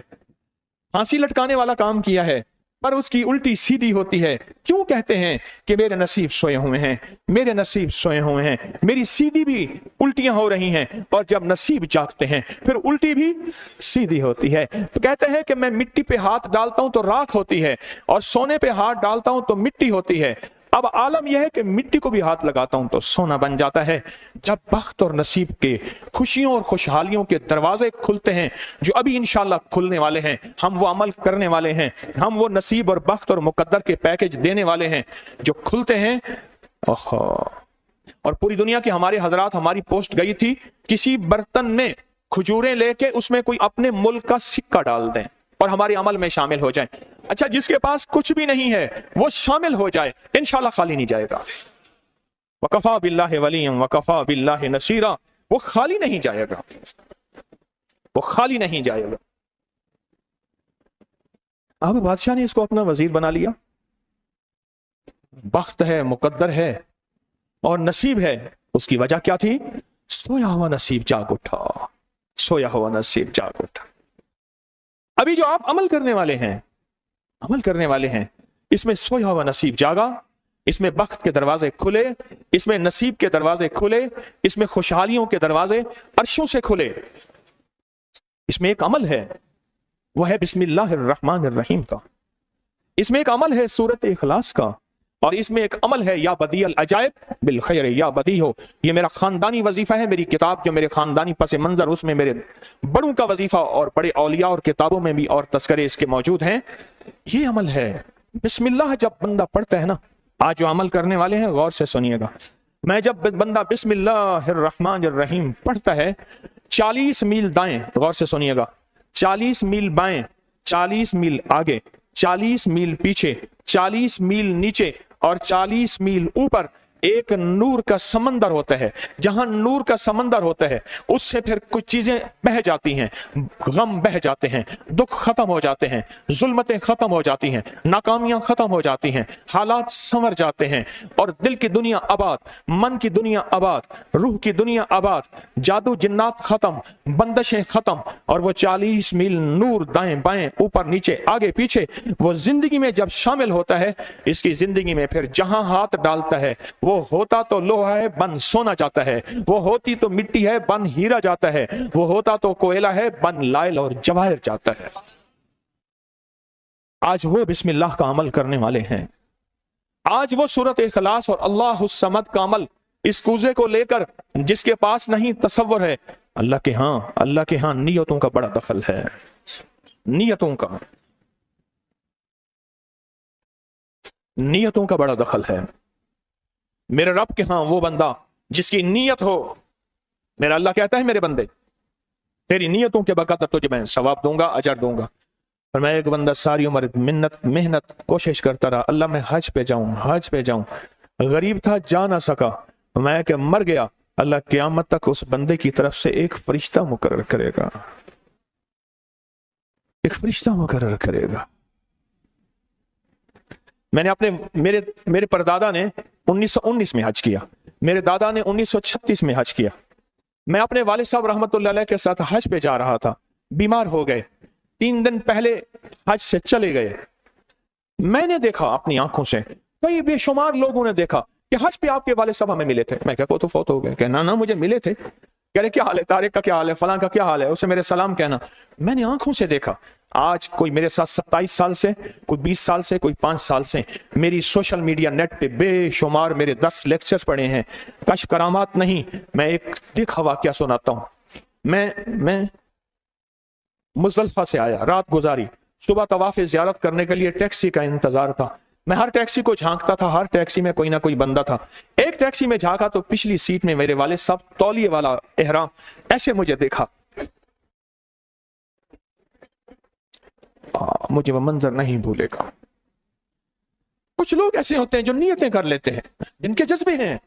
फांसी लटकाने वाला काम किया है, पर उसकी उल्टी सीधी होती है। क्यों कहते हैं कि मेरे नसीब सोए हुए हैं, मेरे नसीब सोए हुए हैं, मेरी सीधी भी उल्टियां हो रही हैं, और जब नसीब जागते हैं फिर उल्टी भी सीधी होती है। तो कहते हैं कि मैं मिट्टी पे हाथ डालता हूं तो राख होती है, और सोने पे हाथ डालता हूं तो मिट्टी होती है। अब आलम यह है कि मिट्टी को भी हाथ लगाता हूं तो सोना बन जाता है। जब बख्त और नसीब के खुशियों और खुशहालियों के दरवाजे खुलते हैं, जो अभी इंशाल्लाह खुलने वाले हैं, हम वो अमल करने वाले हैं, हम वो नसीब और बख्त और मुकद्दर के पैकेज देने वाले हैं जो खुलते हैं। और पूरी दुनिया के हमारे हजरात, हमारी पोस्ट गई थी, किसी बर्तन में खजूरें लेके उसमें कोई अपने मुल्क का सिक्का डाल दें और हमारे अमल में शामिल हो जाए। अच्छा, जिसके पास कुछ भी नहीं है वो शामिल हो जाए, इंशाल्लाह खाली नहीं जाएगा। वकफा बिल्लाहि वलिय्यन वकफा बिल्लाहि नसीरा, वो खाली नहीं जाएगा, वो खाली नहीं जाएगा। अब बादशाह ने इसको अपना वजीर बना लिया। बख्त है, मुकद्दर है और नसीब है। उसकी वजह क्या थी? सोया हुआ नसीब जाग उठा, सोया हुआ नसीब जाग उठा। अभी जो आप अमल करने वाले हैं, इसमें सोया हुआ नसीब जागा, इसमें बख्त के दरवाजे खुले, इसमें नसीब के दरवाजे खुले, इसमें खुशहालियों के दरवाजे अर्शों से खुले। इसमें एक अमल है, वह है बिस्मिल्लाहिर्रहमानिर्रहीम का। इसमें एक अमल है सूरत इखलास का, और इसमें एक अमल है या बदी अल अजायब बिल खैर या बदी हो। ये मेरा खानदानी वजीफा है, मेरी किताब जो मेरे खानदानी पस मंजर, उसमें मेरे बड़ों का वजीफा और बड़े औलिया और किताबों में भी और तस्करे इसके मौजूद हैं। ये अमल है बिस्मिल्लाह। जब बंदा पढ़ता है ना, आज जो अमल करने वाले हैं गौर से सुनिएगा, मैं जब बंदा बिस्मिल्लाहिर्रहमानिर्रहीम पढ़ता है, 40 मील दाएं, गौर से सुनिएगा, 40 मील बाएं, 40 मील आगे, 40 मील पीछे, 40 मील नीचे और 40 मील ऊपर एक नूर का समंदर होता है। जहां नूर का समंदर होता है उससे फिर कुछ चीजें बह जाती हैं, गम बह जाते हैं, दुख खत्म हो जाते हैं, जुल्मतें खत्म हो जाती हैं, नाकामियां खत्म हो जाती हैं, हालात संवर जाते हैं और दिल की दुनिया आबाद, मन की दुनिया आबाद, रूह की दुनिया आबाद, जादू जिन्नात खत्म, बंदशें खत्म और वो 40 मील नूर दाएं बाएं ऊपर नीचे आगे पीछे वो जिंदगी में जब शामिल होता है, इसकी जिंदगी में फिर जहां हाथ डालता है वो होता तो लोहा है बन सोना जाता है, वो होती तो मिट्टी है बन हीरा जाता है, वो होता तो कोयला है बन लाइल और जवाहिर जाता है। आज वो बिस्मिल्लाह का अमल करने वाले हैं, आज वो सूरत इखलास और अल्लाह समद का अमल इस कूजे को लेकर जिसके पास नहीं तसव्वुर है, अल्लाह के हां नियतों का बड़ा दखल है, नियतों का बड़ा दखल है। मेरे रब के हां वो बंदा जिसकी नीयत हो, मेरा अल्लाह कहता है मेरे बंदे तेरी नीयतों के बकदर तुझे मैं सवाब दूंगा, अजर दूंगा। और मैं एक बंदा सारी उम्र मेहनत कोशिश करता रहा, अल्लाह मैं हज पे जाऊं, गरीब था जा ना सका, मैं कि मर गया, अल्लाह क़यामत तक उस बंदे की तरफ से एक फरिश्ता मुकर्रर करेगा, मैंने अपने मेरे परदादा ने 1919 में हज किया, मेरे दादा ने 1936 में हज किया। मैं अपने वालिद साहब रहमतुल्लाह अलैह के साथ हज पे जा रहा था, बीमार हो गए, 3 दिन पहले हज से चले गए। मैंने देखा अपनी आंखों से, कई बेशुमार लोगों ने देखा कि हज पे आपके वालिद साहब हमें मिले थे। मैं क्या, को तो फौत हो गए? कह ना मुझे मिले थे। कह रहे क्या हाल है, तारिक का क्या हाल है, फलां का क्या हाल है, उसे मेरे सलाम कहना। मैंने आंखों से देखा। आज कोई मेरे साथ 27 साल से, कोई 20 साल से, कोई 5 साल से मेरी सोशल मीडिया नेट पे बेशुमार मेरे 10 लेक्चर्स पढ़े हैं। कश करामात नहीं, मैं एक दिखा वाकया सुनाता हूं। मैं मुज़दलिफा से आया, रात गुजारी, सुबह तवाफ़ ज़ियारत करने के लिए टैक्सी का इंतजार था। मैं हर टैक्सी को झांकता था, हर टैक्सी में कोई ना कोई बंदा था। एक टैक्सी में झांका तो पिछली सीट में मेरे वाले साहब, तौलिए वाला एहराम, ऐसे मुझे देखा। मुझे वो मंजर नहीं भूलेगा। कुछ लोग ऐसे होते हैं जो नियतें कर लेते हैं, जिनके जज्बे हैं,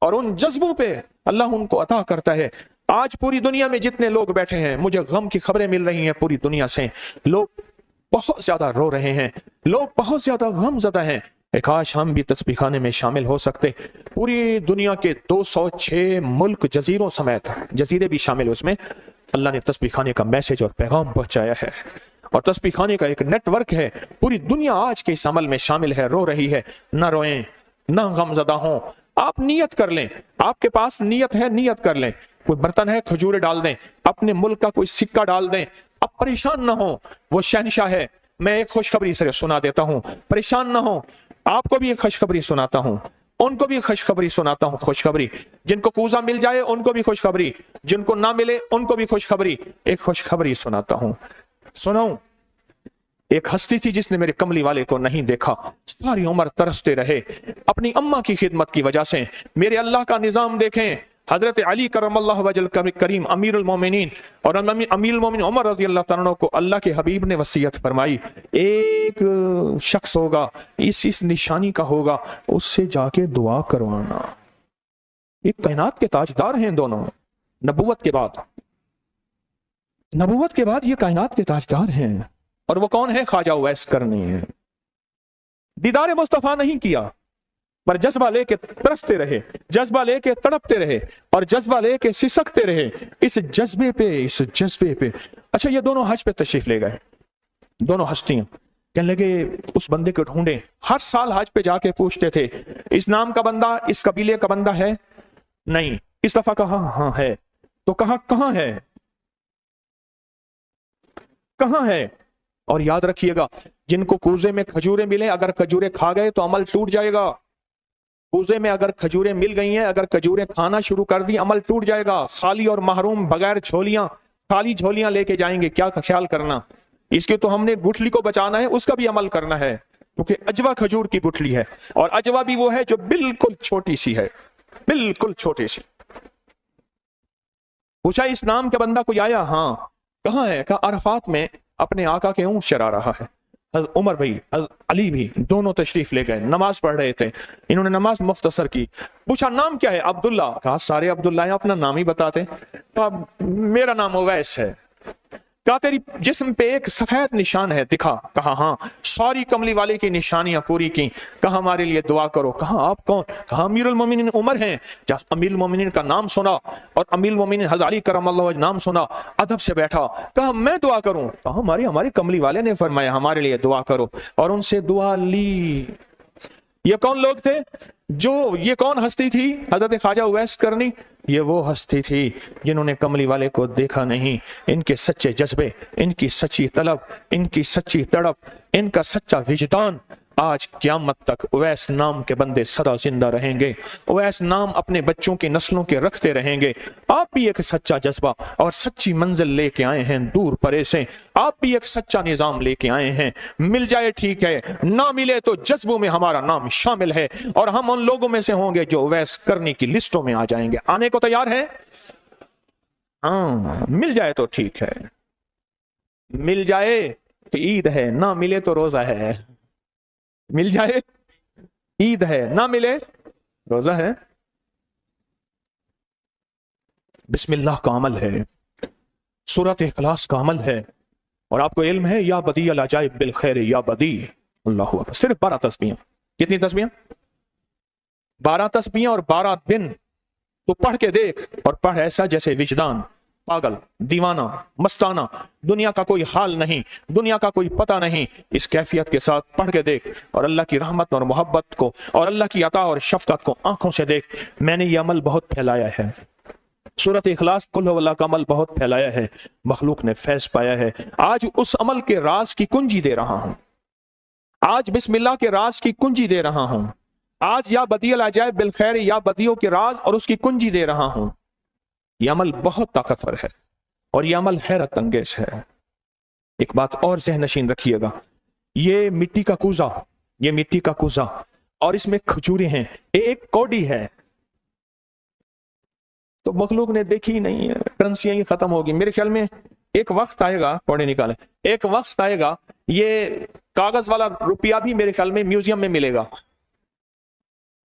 और उन जज्बों पे अल्लाह उनको अता करता है। आज पूरी दुनिया में जितने लोग बैठे हैं, मुझे गम की खबरें मिल रही हैं पूरी दुनिया से। लोग बहुत ज्यादा रो रहे हैं, लोग बहुत ज्यादा गमज़दा हैं। काश हम भी तस्बीह खाने में शामिल हो सकते। पूरी दुनिया के 206 मुल्क, जजीरों समेत, जजीरे भी शामिल, उसमें अल्लाह ने तस्बीह खाने का मैसेज और पैगाम पहुंचाया है। और तस्बीह खाने का एक नेटवर्क है, पूरी दुनिया आज के इस अमल में शामिल है, रो रही है। ना रोएं, ना गमज़दा हों, आप नियत कर लें। आपके पास नियत है, नियत कर लें। कोई बर्तन है, खजूरें डाल दें, अपने मुल्क का कोई सिक्का डाल दें। अब परेशान ना हो, वो शहनशाह है। मैं एक खुशखबरी से सुना देता हूं, परेशान ना हो। आपको भी एक खुशखबरी सुनाता हूं, उनको भी खुशखबरी सुनाता हूं। खुशखबरी, जिनको कूजा मिल जाए उनको भी खुशखबरी, जिनको ना मिले उनको भी खुशखबरी। एक खुशखबरी सुनाता हूं, सुनाऊं। एक हस्ती थी जिसने मेरे कमली वाले को नहीं देखा, सारी उम्र तरसते रहे अपनी अम्मा की खिदमत की वजह से। मेरे अल्लाह का निजाम देखें, हजरत अली करमल्लाहु वजल करीम अमीरुल मोमिनीन और अमीरुल मोमिनीन उमर रज़ी अल्लाह तआला अन्हु को अल्लाह के हबीब ने वसीयत फरमाई, एक शख्स होगा, इस निशानी का होगा, उससे जाके दुआ करवाना। ये कायनात के ताजदार हैं दोनों, नबूवत के बाद ये कायनात के ताजदार हैं। और वो कौन है? ख्वाजा उवैस करनी है। दीदार मुस्तफा नहीं किया, पर जज्बा लेके तरसते रहे, जज्बा लेके तड़पते रहे और जज्बा लेके सिसकते रहे। इस जज्बे पे अच्छा, ये दोनों हज पे तशरीफ ले गए, दोनों हस्तियां। कहने लगे उस बंदे को ढूंढे। हर साल हज पे जाके पूछते थे, इस नाम का बंदा, इस कबीले का बंदा है? नहीं। इस दफा कहा हाँ है। तो कहा कहां है, कहां है? और याद रखिएगा, जिनको कूजे में खजूरें मिले, अगर खजूरें खा गए तो अमल टूट जाएगा। कूजे में अगर खजूरें मिल गई हैं, अगर खजूरें खाना शुरू कर दी, अमल टूट जाएगा। खाली और महरूम, बगैर झोलियां, खाली झोलियां लेके जाएंगे, क्या ख्याल करना। इसके तो हमने गुठली को बचाना है, उसका भी अमल करना है, क्योंकि अजवा खजूर की गुठली है, और अजवा भी वो है जो बिल्कुल छोटी सी है, बिल्कुल छोटी सी। पूछा इस नाम का बंदा कोई आया? हाँ। कहाँ है? कहा अरफात में अपने आका के ऊंट चरा रहा है। हज़रत उमर भी, हज़रत अली भी, दोनों तशरीफ ले गए, नमाज पढ़ रहे थे। इन्होंने नमाज मुख्तसर की, पूछा नाम क्या है? अब्दुल्ला। कहा सारे अब्दुल्ला है, अपना नाम ही बताते। कहा मेरा नाम उवैस है। कहा तेरी जिस्म पे एक सफेद निशान है, दिखा। कहा हाँ। सारी कमली वाले की निशानियां पूरी की। कहा हमारे लिए दुआ करो। कहा आप कौन? कहा अमीरुल मोमिनीन उमर हैं। जब अमीरुल मोमिनीन का नाम सुना और अमीरुल मोमिनीन हज़रत अली करमल्लाहु वजह नाम सुना, अदब से बैठा। कहा मैं दुआ करूं? कहा हमारे कमली वाले ने फरमाया हमारे लिए दुआ करो, और उनसे दुआ ली। ये कौन लोग थे? ये कौन हस्ती थी? हजरत ख्वाजा उवैस करनी। ये वो हस्ती थी जिन्होंने कमली वाले को देखा नहीं। इनके सच्चे जज्बे, इनकी सच्ची तलब, इनकी सच्ची तड़प, इनका सच्चा विजदान, आज क़यामत तक उवैस नाम के बंदे सदा जिंदा रहेंगे। उवैस नाम अपने बच्चों की नस्लों के रखते रहेंगे। आप भी एक सच्चा जज्बा और सच्ची मंजिल लेके आए हैं दूर परे से। आप भी एक सच्चा निजाम लेके आए हैं। मिल जाए ठीक है, ना मिले तो जज्बों में हमारा नाम शामिल है, और हम उन लोगों में से होंगे जो उवैस करने की लिस्टों में आ जाएंगे। आने को तैयार है? हाँ, मिल जाए तो ठीक है, मिल जाए तो ईद है, ना मिले तो रोजा है। मिल जाए ईद है, ना मिले रोजा है। बिस्मिल्लाह का अमल है, सूरत इखलास का अमल है। और आपको इल्म है, या बदी अल अजाइब बिल खैर या बदी। अल्लाहु अकबर। सिर्फ 12 तस्बीहां। कितनी तस्बीहां? 12 तस्बीहां और 12 दिन। तो पढ़ के देख, और पढ़ ऐसा जैसे विजदान पागल, दीवाना, मस्ताना, दुनिया का कोई हाल नहीं, दुनिया का कोई पता नहीं, इस कैफियत के साथ पढ़ के देख, और अल्लाह की रहमत और मोहब्बत को और अल्लाह की अता और शफकत को आंखों से देख। मैंने ये अमल बहुत फैलाया है, सूरत इखलास कुल हुवल्लाह का अमल बहुत फैलाया है, मखलूक ने फैज पाया है। आज उस अमल के राज की कुंजी दे रहा हूं, आज बिस्मिल्लाह के राज की कुंजी दे रहा हूं, आज या बदियल अजाइब बिल खैर या बदियों के राज और उसकी कुंजी दे रहा हूं। यह अमल बहुत ताकतवर है और यह अमल हैरत अंगेज है। एक बात और ज़हन नशीन रखिएगा, ये मिट्टी का कूजा, ये मिट्टी का कूजा, और इसमें खजूरें हैं, एक कौड़ी है। तो मखलूक ने देखी ही नहीं है, करेंसियां ये खत्म होगी। मेरे ख्याल में एक वक्त आएगा, कौड़े निकाले, एक वक्त आएगा ये कागज वाला रुपया भी मेरे ख्याल में म्यूजियम में मिलेगा।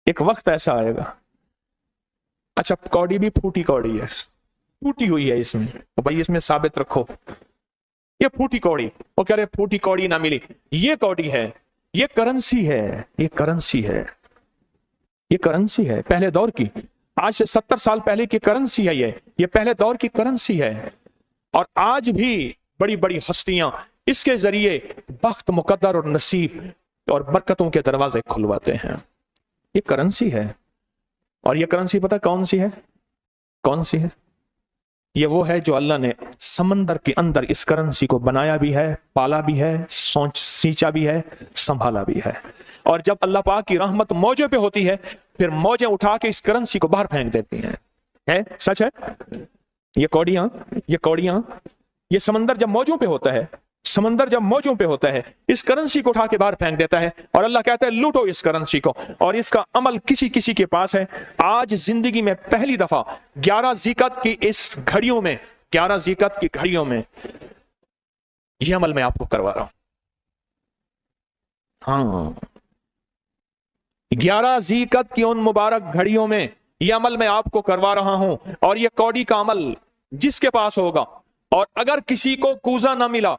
एक वक्त ऐसा आएगा। अच्छा, कौड़ी भी फूटी कौड़ी है, फूटी हुई है इसमें, तो भाई इसमें साबित रखो ये फूटी कौड़ी। वो कह रहे फूटी कौड़ी ना मिली, ये कौड़ी है, ये करेंसी है, ये करेंसी है, ये करेंसी है पहले दौर की। आज से 70 साल पहले की करेंसी है ये पहले दौर की करेंसी है। और आज भी बड़ी बड़ी हस्तियां इसके जरिए बख्त, मुकद्दर और नसीब और बरकतों के दरवाजे खुलवाते हैं। ये करेंसी है। और ये करेंसी पता कौन सी है? कौन सी है? ये वो है जो अल्लाह ने समंदर के अंदर इस करेंसी को बनाया भी है, पाला भी है, सींचा भी है, संभाला भी है। और जब अल्लाह पाक की रहमत मौजे पे होती है, फिर मौजें उठा के इस करेंसी को बाहर फेंक देती हैं। है? सच है? ये कौड़ियां, ये समंदर जब मौजों पे होता है, समंदर जब मौजों पे होता है, इस करेंसी को उठा के बाहर फेंक देता है, और अल्लाह कहता है लूटो इस करेंसी को। और इसका अमल किसी किसी के पास है। आज जिंदगी में पहली दफा 11 ज़िकत की इस घड़ियों में, 11 ज़िकत की घड़ियों में यह अमल मैं आपको करवा रहा हूं। हाँ, 11 ज़िकत की उन मुबारक घड़ियों में यह अमल मैं आपको करवा रहा हूं। और यह कौड़ी का अमल जिसके पास होगा, और अगर किसी को कूजा ना मिला,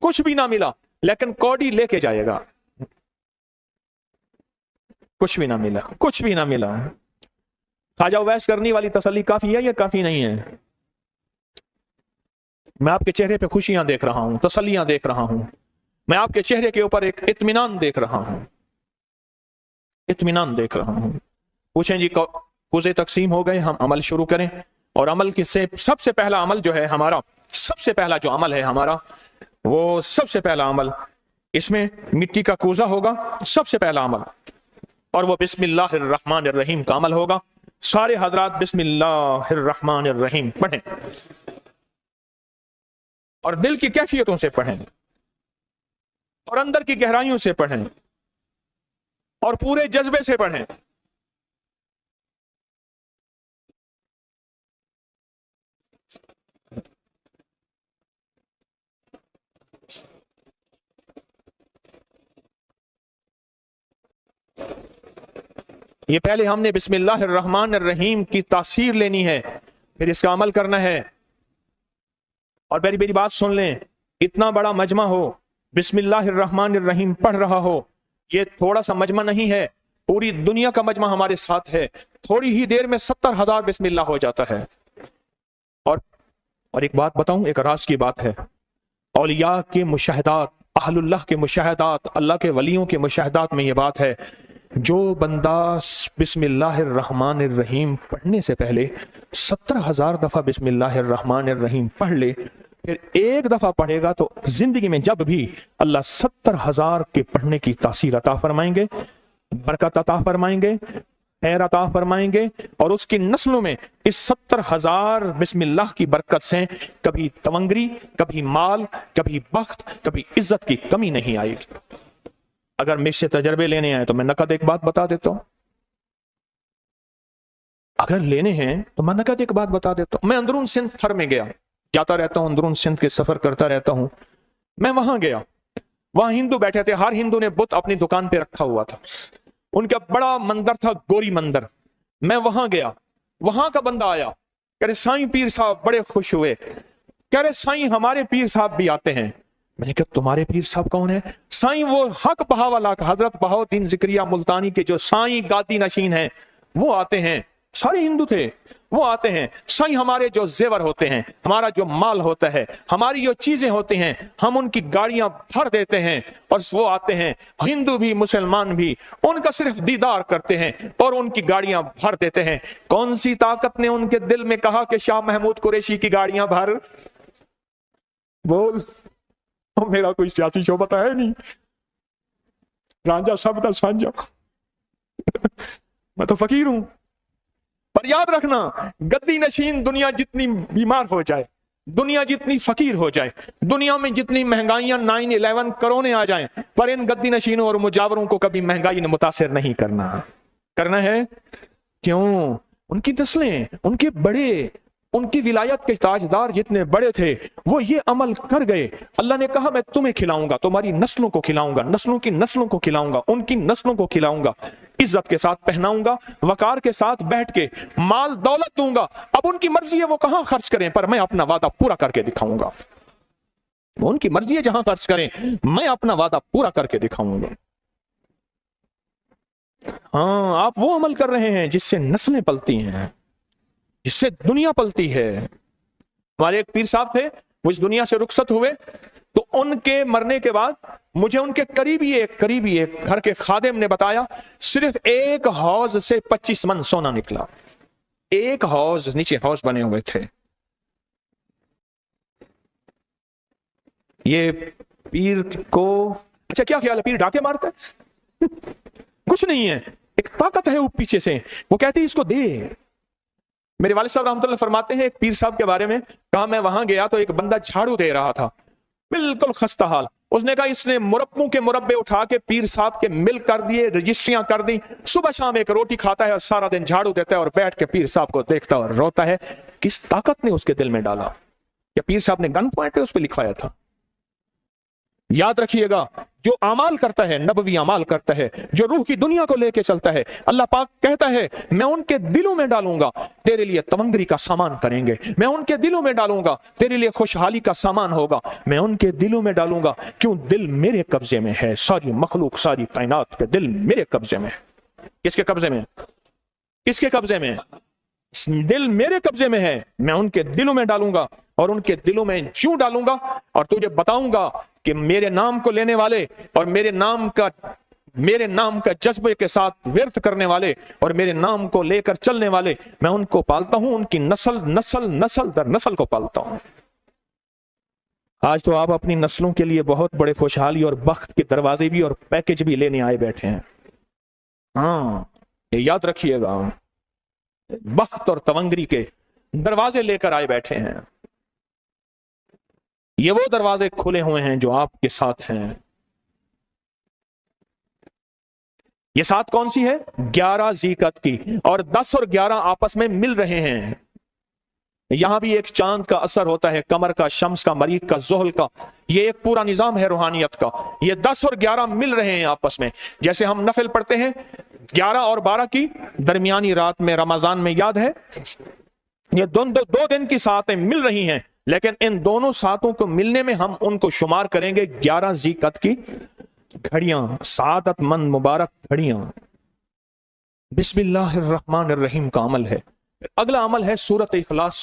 कुछ भी ना मिला, लेकिन कौड़ी लेके जाएगा, कुछ भी ना मिला, कुछ भी ना मिला, ख्वाजा उवैस करनी वाली तसल्ली काफी है या काफी नहीं है? मैं आपके चेहरे पे खुशियां देख रहा हूं, तसल्लियां देख रहा हूं, मैं आपके चेहरे के ऊपर एक इत्मीनान देख रहा हूं, इत्मीनान देख रहा हूं। पूछें जी कुज़े तकसीम हो गए, हम अमल शुरू करें। और अमल से सबसे पहला अमल जो है हमारा, सबसे पहला जो अमल है हमारा, वो सबसे पहला अमल, इसमें मिट्टी का कूजा होगा सबसे पहला अमल, और वो बिस्मिल्लाहिर्रहमानिर्रहीम का अमल होगा। सारे हजरात बिस्मिल्लाहिर्रहमानिर्रहीम पढ़ें, और दिल की कैफियतों से पढ़ें, और अंदर की गहराइयों से पढ़ें, और पूरे जज्बे से पढ़ें। یہ پہلے ہم نے بسم اللہ الرحمن الرحیم کی تاثیر لینی ہے، پھر اس کا عمل کرنا ہے۔ اور میری بات سن لیں، اتنا بڑا مجمع ہو، بسم اللہ الرحمن الرحیم پڑھ رہا ہو، یہ تھوڑا سا مجمع نہیں ہے، پوری دنیا کا مجمع ہمارے ساتھ ہے، تھوڑی ہی دیر میں 70,000 بسم اللہ ہو جاتا ہے۔ اور ایک بات بتاؤں، ایک راز کی بات ہے، اولیاء کے مشاہدات، اہل اللہ کے مشاہدات، اللہ کے ولیوں کے مشاہدات میں یہ بات ہے، جو بندہ بسم اللہ الرحمن الرحیم پڑھنے سے پہلے 70,000 دفعہ بسم اللہ الرحمن الرحیم پڑھ لے، پھر ایک دفعہ پڑھے گا تو زندگی میں جب بھی اللہ 70,000 کے پڑھنے کی تاثیر عطا فرمائیں گے، برکت عطا فرمائیں گے، خیر عطا فرمائیں گے، اور اس کی نسلوں میں اس 70,000 بسم اللہ کی برکت سے کبھی تونگری، کبھی مال، کبھی بخت، کبھی عزت کی کمی نہیں آئے گی۔ اگر مجھ سے تجربے لینے آئے تو میں نقد ایک بات بتا دیتا ہوں، اگر لینے ہیں تو میں نقد ایک بات بتا دیتا ہوں۔ میں اندرون سندھ تھر میں گیا، جاتا رہتا ہوں، اندرون سندھ کے سفر کرتا رہتا ہوں، میں وہاں گیا، وہاں ہندو بیٹھے تھے، ہر ہندو نے بت اپنی دکان پہ رکھا ہوا تھا، ان کا بڑا مندر تھا، گوری مندر۔ میں وہاں گیا، وہاں کا بندہ آیا، کہہ رہے سائیں پیر صاحب، بڑے خوش ہوئے، کہہ رہے سائیں ہمارے پیر صاحب بھی آتے ہیں۔ میں نے کہا تمہارے پیر صاحب کون ہیں؟ سائیں وہ حق بہاولا حضرت بہاؤالدین ذکریہ ملتانی کے جو سائیں گادی نشین ہیں وہ آتے ہیں، سارے ہندو تھے، وہ آتے ہیں۔ سائیں ہمارے جو زیور ہوتے ہیں، ہمارا جو مال ہوتا ہے، ہماری جو چیزیں ہوتی ہیں، ہم ان کی گاڑیاں بھر دیتے ہیں، اور وہ آتے ہیں، ہندو بھی مسلمان بھی، ان کا صرف دیدار کرتے ہیں اور ان کی گاڑیاں بھر دیتے ہیں۔ کون سی طاقت نے ان کے دل میں کہا کہ شاہ محمود قریشی کی گاڑیاں بھر؟ بول، میرا کوئی سیاسی شعبہ تو ہے نہیں، رانجا سب کا سانجا، میں تو فقیر ہوں۔ پر یاد رکھنا، گدی نشین دنیا جتنی بیمار ہو جائے، دنیا جتنی فقیر ہو جائے، دنیا میں جتنی مہنگائیاں 9/11 کرونے آ جائیں، پر ان گدی نشینوں اور مجاوروں کو کبھی مہنگائی نے متاثر نہیں کرنا ہے۔ کیوں؟ ان کی نسلیں، ان کے بڑے، ان کی ولایت کے تاجدار جتنے بڑے تھے وہ یہ عمل کر گئے۔ اللہ نے کہا میں تمہیں کھلاؤں گا، تمہاری نسلوں کو کھلاؤں گا، نسلوں کی نسلوں کو کھلاؤں گا، ان کی نسلوں کو کھلاؤں گا، عزت کے ساتھ پہناؤں گا، وقار کے ساتھ بیٹھ کے مال دولت دوں گا۔ اب ان کی مرضی ہے وہ کہاں خرچ کریں، پر میں اپنا وعدہ پورا کر کے دکھاؤں گا۔ ان کی مرضی ہے جہاں خرچ کریں، میں اپنا وعدہ پورا کر کے دکھاؤں گا۔ ہاں، آپ وہ عمل کر رہے ہیں جس سے نسلیں پلتی ہیں، جس سے دنیا پلتی ہے۔ ہمارے ایک پیر صاحب تھے، وہ اس دنیا سے رخصت ہوئے تو ان کے مرنے کے بعد مجھے ان کے قریبی ایک گھر کے خادم نے بتایا، صرف ایک حوض سے 25 من سونا نکلا۔ ایک حوض، نیچے حوض بنے ہوئے تھے۔ یہ پیر کو اچھا کیا خیال ہے، پیر ڈاکے مارتا ہے؟ کچھ نہیں ہے، ایک طاقت ہے وہ پیچھے سے، وہ کہتے ہیں اس کو دے۔ میرے والد صاحب رحمۃ اللہ فرماتے ہیں، ایک پیر صاحب کے بارے میں کہا، میں وہاں گیا تو ایک بندہ جھاڑو دے رہا تھا، بالکل خستہ حال۔ اس نے کہا اس نے مربوں کے مربے اٹھا کے پیر صاحب کے مل کر دیے، رجسٹریاں کر دی، صبح شام ایک روٹی کھاتا ہے اور سارا دن جھاڑو دیتا ہے اور بیٹھ کے پیر صاحب کو دیکھتا اور روتا ہے۔ کس طاقت نے اس کے دل میں ڈالا؟ یا پیر صاحب نے گن پوائنٹ پہ اس پہ لکھوایا تھا؟ یاد رکھیے گا، جو اعمال کرتا ہے، نبوی اعمال کرتا ہے، جو روح کی دنیا کو لے کے چلتا ہے، اللہ پاک کہتا ہے میں ان کے دلوں میں ڈالوں گا، تیرے لیے تونگری کا سامان کریں گے، میں ان کے دلوں میں ڈالوں گا، تیرے لیے خوشحالی کا سامان ہوگا، میں ان کے دلوں میں ڈالوں گا۔ کیوں؟ دل میرے قبضے میں ہے، ساری مخلوق، ساری کائنات کے دل میرے قبضے میں ہے۔ کس کے قبضے میں؟ کس کے قبضے میں؟ دل میرے قبضے میں ہے، میں ان کے دلوں میں ڈالوں گا، اور ان کے دلوں میں کیوں ڈالوں گا؟ اور تجھے بتاؤں گا کہ میرے نام کو لینے والے اور میرے نام کا جذبے کے ساتھ ورت کرنے والے اور میرے نام کو لے کر چلنے والے، میں ان کو پالتا ہوں، ان کی نسل در نسل کو پالتا ہوں۔ آج تو آپ اپنی نسلوں کے لیے بہت بڑے خوشحالی اور بخت کے دروازے بھی اور پیکج بھی لینے آئے بیٹھے ہیں۔ ہاں، یہ یاد رکھیے گا، بخت اور تونگری کے دروازے لے کر آئے بیٹھے ہیں۔ یہ وہ دروازے کھلے ہوئے ہیں جو آپ کے ساتھ ہیں۔ یہ ساتھ کون سی ہے؟ 11 ذیقعد کی، اور 10 اور 11 آپس میں مل رہے ہیں۔ یہاں بھی ایک چاند کا اثر ہوتا ہے، قمر کا، شمس کا، مریخ کا، زحل کا، یہ ایک پورا نظام ہے روحانیت کا۔ یہ 10 اور 11 مل رہے ہیں آپس میں۔ جیسے ہم نفل پڑھتے ہیں 11 اور 12 کی درمیانی رات میں رمضان میں یاد ہے یہ دو دن کی ساتیں مل رہی ہیں، لیکن ان دونوں ساتوں کو ملنے میں ہم ان کو شمار کریں گے 11 ذی قعدہ کی گھڑیاں، سعادت مند مبارک گھڑیاں۔ بسم اللہ الرحمن الرحیم کا عمل ہے۔ اگلا عمل ہے سورۃ اخلاص،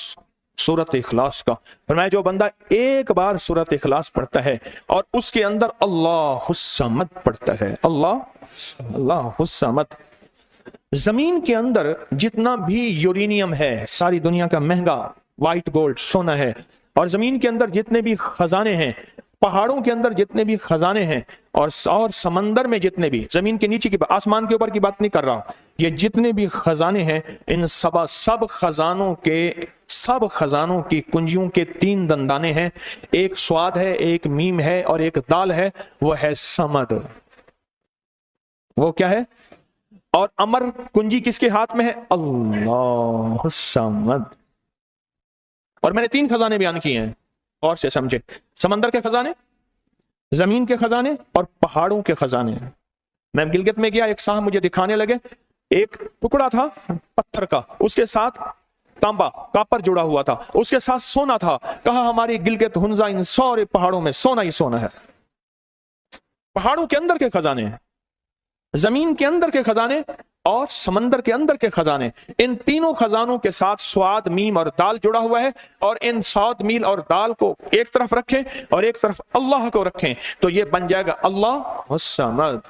سورۃ اخلاص کا۔ فرمایا جو بندہ ایک بار سورۃ اخلاص پڑھتا ہے اور اس کے اندر اللہ الصمد پڑھتا ہے، اللہ الصمد، زمین کے اندر جتنا بھی یورینیم ہے، ساری دنیا کا مہنگا وائٹ گولڈ سونا ہے، اور زمین کے اندر جتنے بھی خزانے ہیں، پہاڑوں کے اندر جتنے بھی خزانے ہیں، اور سمندر میں جتنے بھی، زمین کے نیچے کی، آسمان کے اوپر کی بات نہیں کر رہا، یہ جتنے بھی خزانے ہیں، ان سب خزانوں کی کنجیوں کے 3 دندانے ہیں، ایک سواد ہے، ایک میم ہے، اور ایک دال ہے، وہ ہے سمد۔ وہ کیا ہے؟ اور امر کنجی کس کے ہاتھ میں ہے؟ اللہ الصمد۔ اور میں نے 3 خزانے بیان کیے ہیں، اور سے سمجھے، سمندر کے خزانے، زمین کے خزانے، اور پہاڑوں کے خزانے۔ میں گلگت میں گیا، ایک صاحب مجھے دکھانے لگے، ایک ٹکڑا تھا پتھر کا، اس کے ساتھ تانبا کاپر جڑا ہوا تھا، اس کے ساتھ سونا تھا۔ کہا ہماری گلگت ہنزا ان سارے پہاڑوں میں سونا ہی سونا ہے۔ پہاڑوں کے اندر کے خزانے، زمین کے اندر کے خزانے، اور سمندر کے اندر کے خزانے، ان تینوں خزانوں کے ساتھ سواد، میم اور دال جڑا ہوا ہے، اور ان سواد، میم اور دال کو ایک طرف رکھیں اور ایک طرف اللہ کو رکھیں تو یہ بن جائے گا اللہ الصمد۔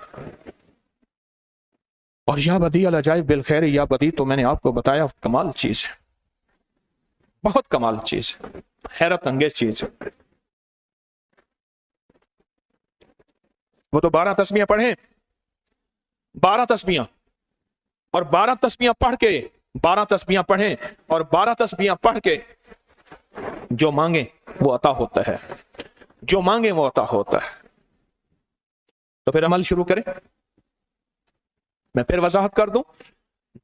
اور یا بدی العجائب بالخیر، یا بدی تو میں نے آپ کو بتایا کمال چیز ہے، بہت کمال چیز ہے، حیرت انگیز چیز ہے۔ وہ تو 12 تسبیحیں پڑھیں، 12 تسبیحیں، اور 12 تسبیحیں پڑھ کے، 12 تسبیحیں پڑھیں اور 12 تسبیحیں پڑھ کے جو مانگیں وہ عطا ہوتا ہے، جو مانگیں وہ عطا ہوتا ہے۔ تو پھر عمل شروع کریں۔ میں پھر وضاحت کر دوں،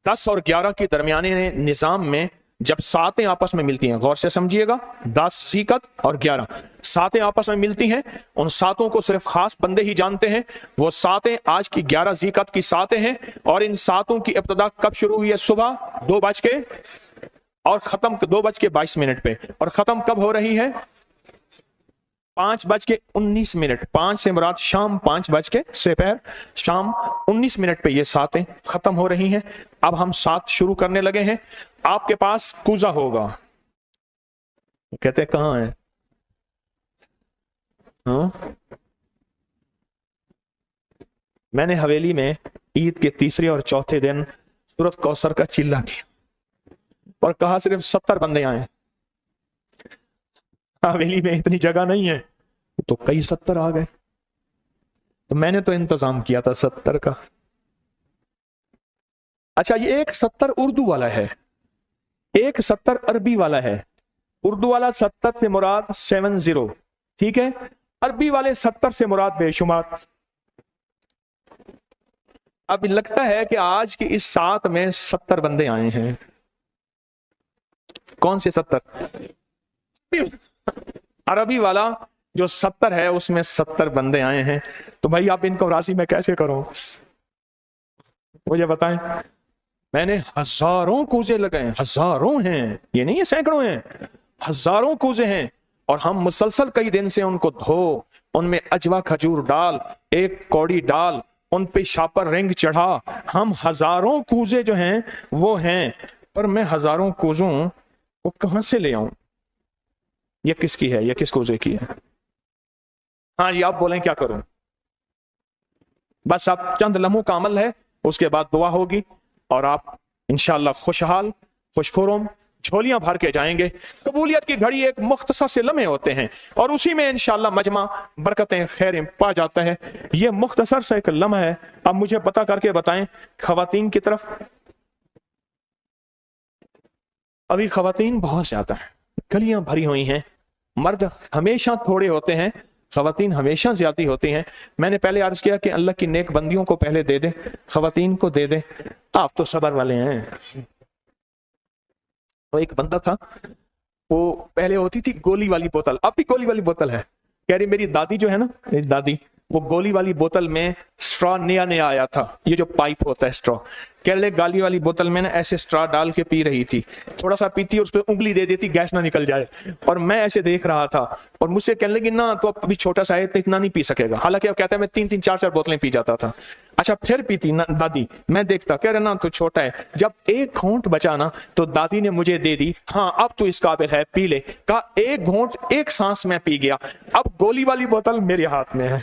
10 اور 11 کے درمیانے نظام میں جب ساتیں آپس میں ملتی ہیں، غور سے سمجھیے گا، 10 ذی قعدہ اور 11 ساتیں آپس میں ملتی ہیں، ان ساتوں کو صرف خاص بندے ہی جانتے ہیں۔ وہ ساتیں آج کی 11 ذی قعدہ کی ساتیں ہیں، اور ان ساتوں کی ابتدا کب شروع ہوئی ہے؟ صبح 2 بج کے اور ختم 2:22 پہ، اور ختم کب ہو رہی ہے؟ 5:19۔ 5 سے مراد شام 5 بج کے سپہر شام 19 منٹ پہ یہ ساتیں ختم ہو رہی ہیں۔ اب ہم 7 شروع کرنے لگے ہیں۔ آپ کے پاس کوزہ ہوگا، کہتے کہاں ہے؟ میں نے حویلی میں عید کے تیسرے اور چوتھے دن سورۃ کوثر کا چلہ کیا اور کہا صرف 70 بندے آئے۔ حویلی میں اتنی جگہ نہیں ہے تو کئی 70 آ گئے، تو میں نے تو انتظام کیا تھا 70 کا۔ اچھا، یہ ایک 70 اردو والا ہے، ایک 70 عربی والا ہے۔ اردو والا 70 سے مراد 70، ٹھیک ہے، عربی والے 70 سے مراد بے شمار۔ اب لگتا ہے کہ آج کی اس ساتھ میں 70 بندے آئے ہیں۔ کون سے 70؟ عربی والا جو 70 ہے اس میں 70 بندے آئے ہیں، تو بھائی آپ ان کو راضی میں کیسے کروں؟ مجھے بتائیں۔ میں نے ہزاروں کوزے لگائے، ہزاروں ہیں، یہ نہیں ہے سینکڑوں ہیں، ہزاروں کوزے ہیں، اور ہم مسلسل کئی دن سے ان کو دھو، ان میں اجوا کھجور ڈال، ایک کوڑی ڈال، ان پہ شاپر رنگ چڑھا۔ ہم ہزاروں کوزے جو ہیں وہ ہیں، پر میں ہزاروں کوزوں کو کہاں سے لے آؤں؟ یہ کس کی ہے؟ یہ کس کوزے کی ہے؟ ہاں جی، آپ بولیں کیا کروں؟ بس اب چند لمحوں کا عمل ہے، اس کے بعد دعا ہوگی، اور آپ انشاءاللہ خوشحال خوشخرم جھولیاں بھر کے جائیں گے۔ قبولیت کی گھڑی ایک مختصر سے لمحے ہوتے ہیں، اور اسی میں انشاءاللہ مجمع برکتیں خیریں پا جاتا ہے۔ یہ مختصر سا ایک لمحہ ہے۔ اب مجھے پتہ کر کے بتائیں، خواتین کی طرف ابھی خواتین بہت زیادہ ہیں، گلیاں بھری ہوئی ہیں، مرد ہمیشہ تھوڑے ہوتے ہیں، خواتین ہمیشہ زیادہ ہوتی ہیں۔ میں نے پہلے عرض کیا کہ اللہ کی نیک بندیوں کو پہلے دے دے، خواتین کو دے دے، آپ تو صبر والے ہیں۔ وہ ایک بندہ تھا، وہ پہلے ہوتی تھی گولی والی بوتل، اب بھی گولی والی بوتل ہے، کہہ رہی میری دادی جو ہے نا، میری دادی وہ گولی والی بوتل میں اسٹرا نیا نیا آیا تھا، یہ جو پائپ ہوتا ہے اسٹرا، کہہ لے گالی والی بوتل میں نا ایسے اسٹرا ڈال کے پی رہی تھی، تھوڑا سا پیتی اور اس پہ انگلی دے دیتی گیس نہ نکل جائے، اور میں ایسے دیکھ رہا تھا اور مجھ سے کہنے لگی نا تو ابھی چھوٹا سا ہے اتنا نہیں پی سکے گا، حالانکہ اب کہتا ہے میں 3 4 بوتلیں پی جاتا تھا۔ اچھا پھر پیتی نا دادی، میں دیکھتا کہہ رہا نا تو چھوٹا ہے، جب ایک گھونٹ بچا نا تو دادی نے مجھے دے دی، ہاں اب تو اس قابل ہے پی لے، کہا ایک گھونٹ ایک سانس میں پی گیا، اب گولی والی بوتل میرے ہاتھ میں ہے۔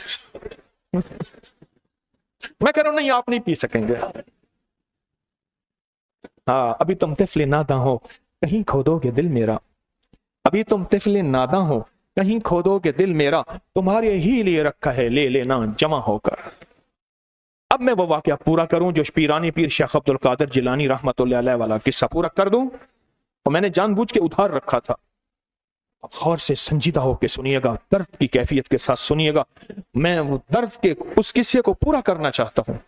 میں کہہ رہا ہوں نہیں آپ نہیں پی سکیں گے، ہاں ابھی تم طفل ناداں ہو کہیں کھودو گے دل میرا، ابھی تم طفل ناداں ہو کہیں کھودو گے دل میرا، تمہارے ہی لیے رکھا ہے لے لینا جمع ہو کر۔ اب میں وہ واقعہ پورا کروں جو پیرانی پیر شیخ عبد القادر جیلانی رحمت اللہ علیہ والا قصہ پورا کر دوں، اور میں نے جان بوجھ کے ادھار رکھا تھا، غور سے سنجیدہ ہو کے سنیے گا، درد کی کیفیت کے ساتھ سنیے گا، میں وہ درد کے اس قصے کو پورا کرنا چاہتا ہوں۔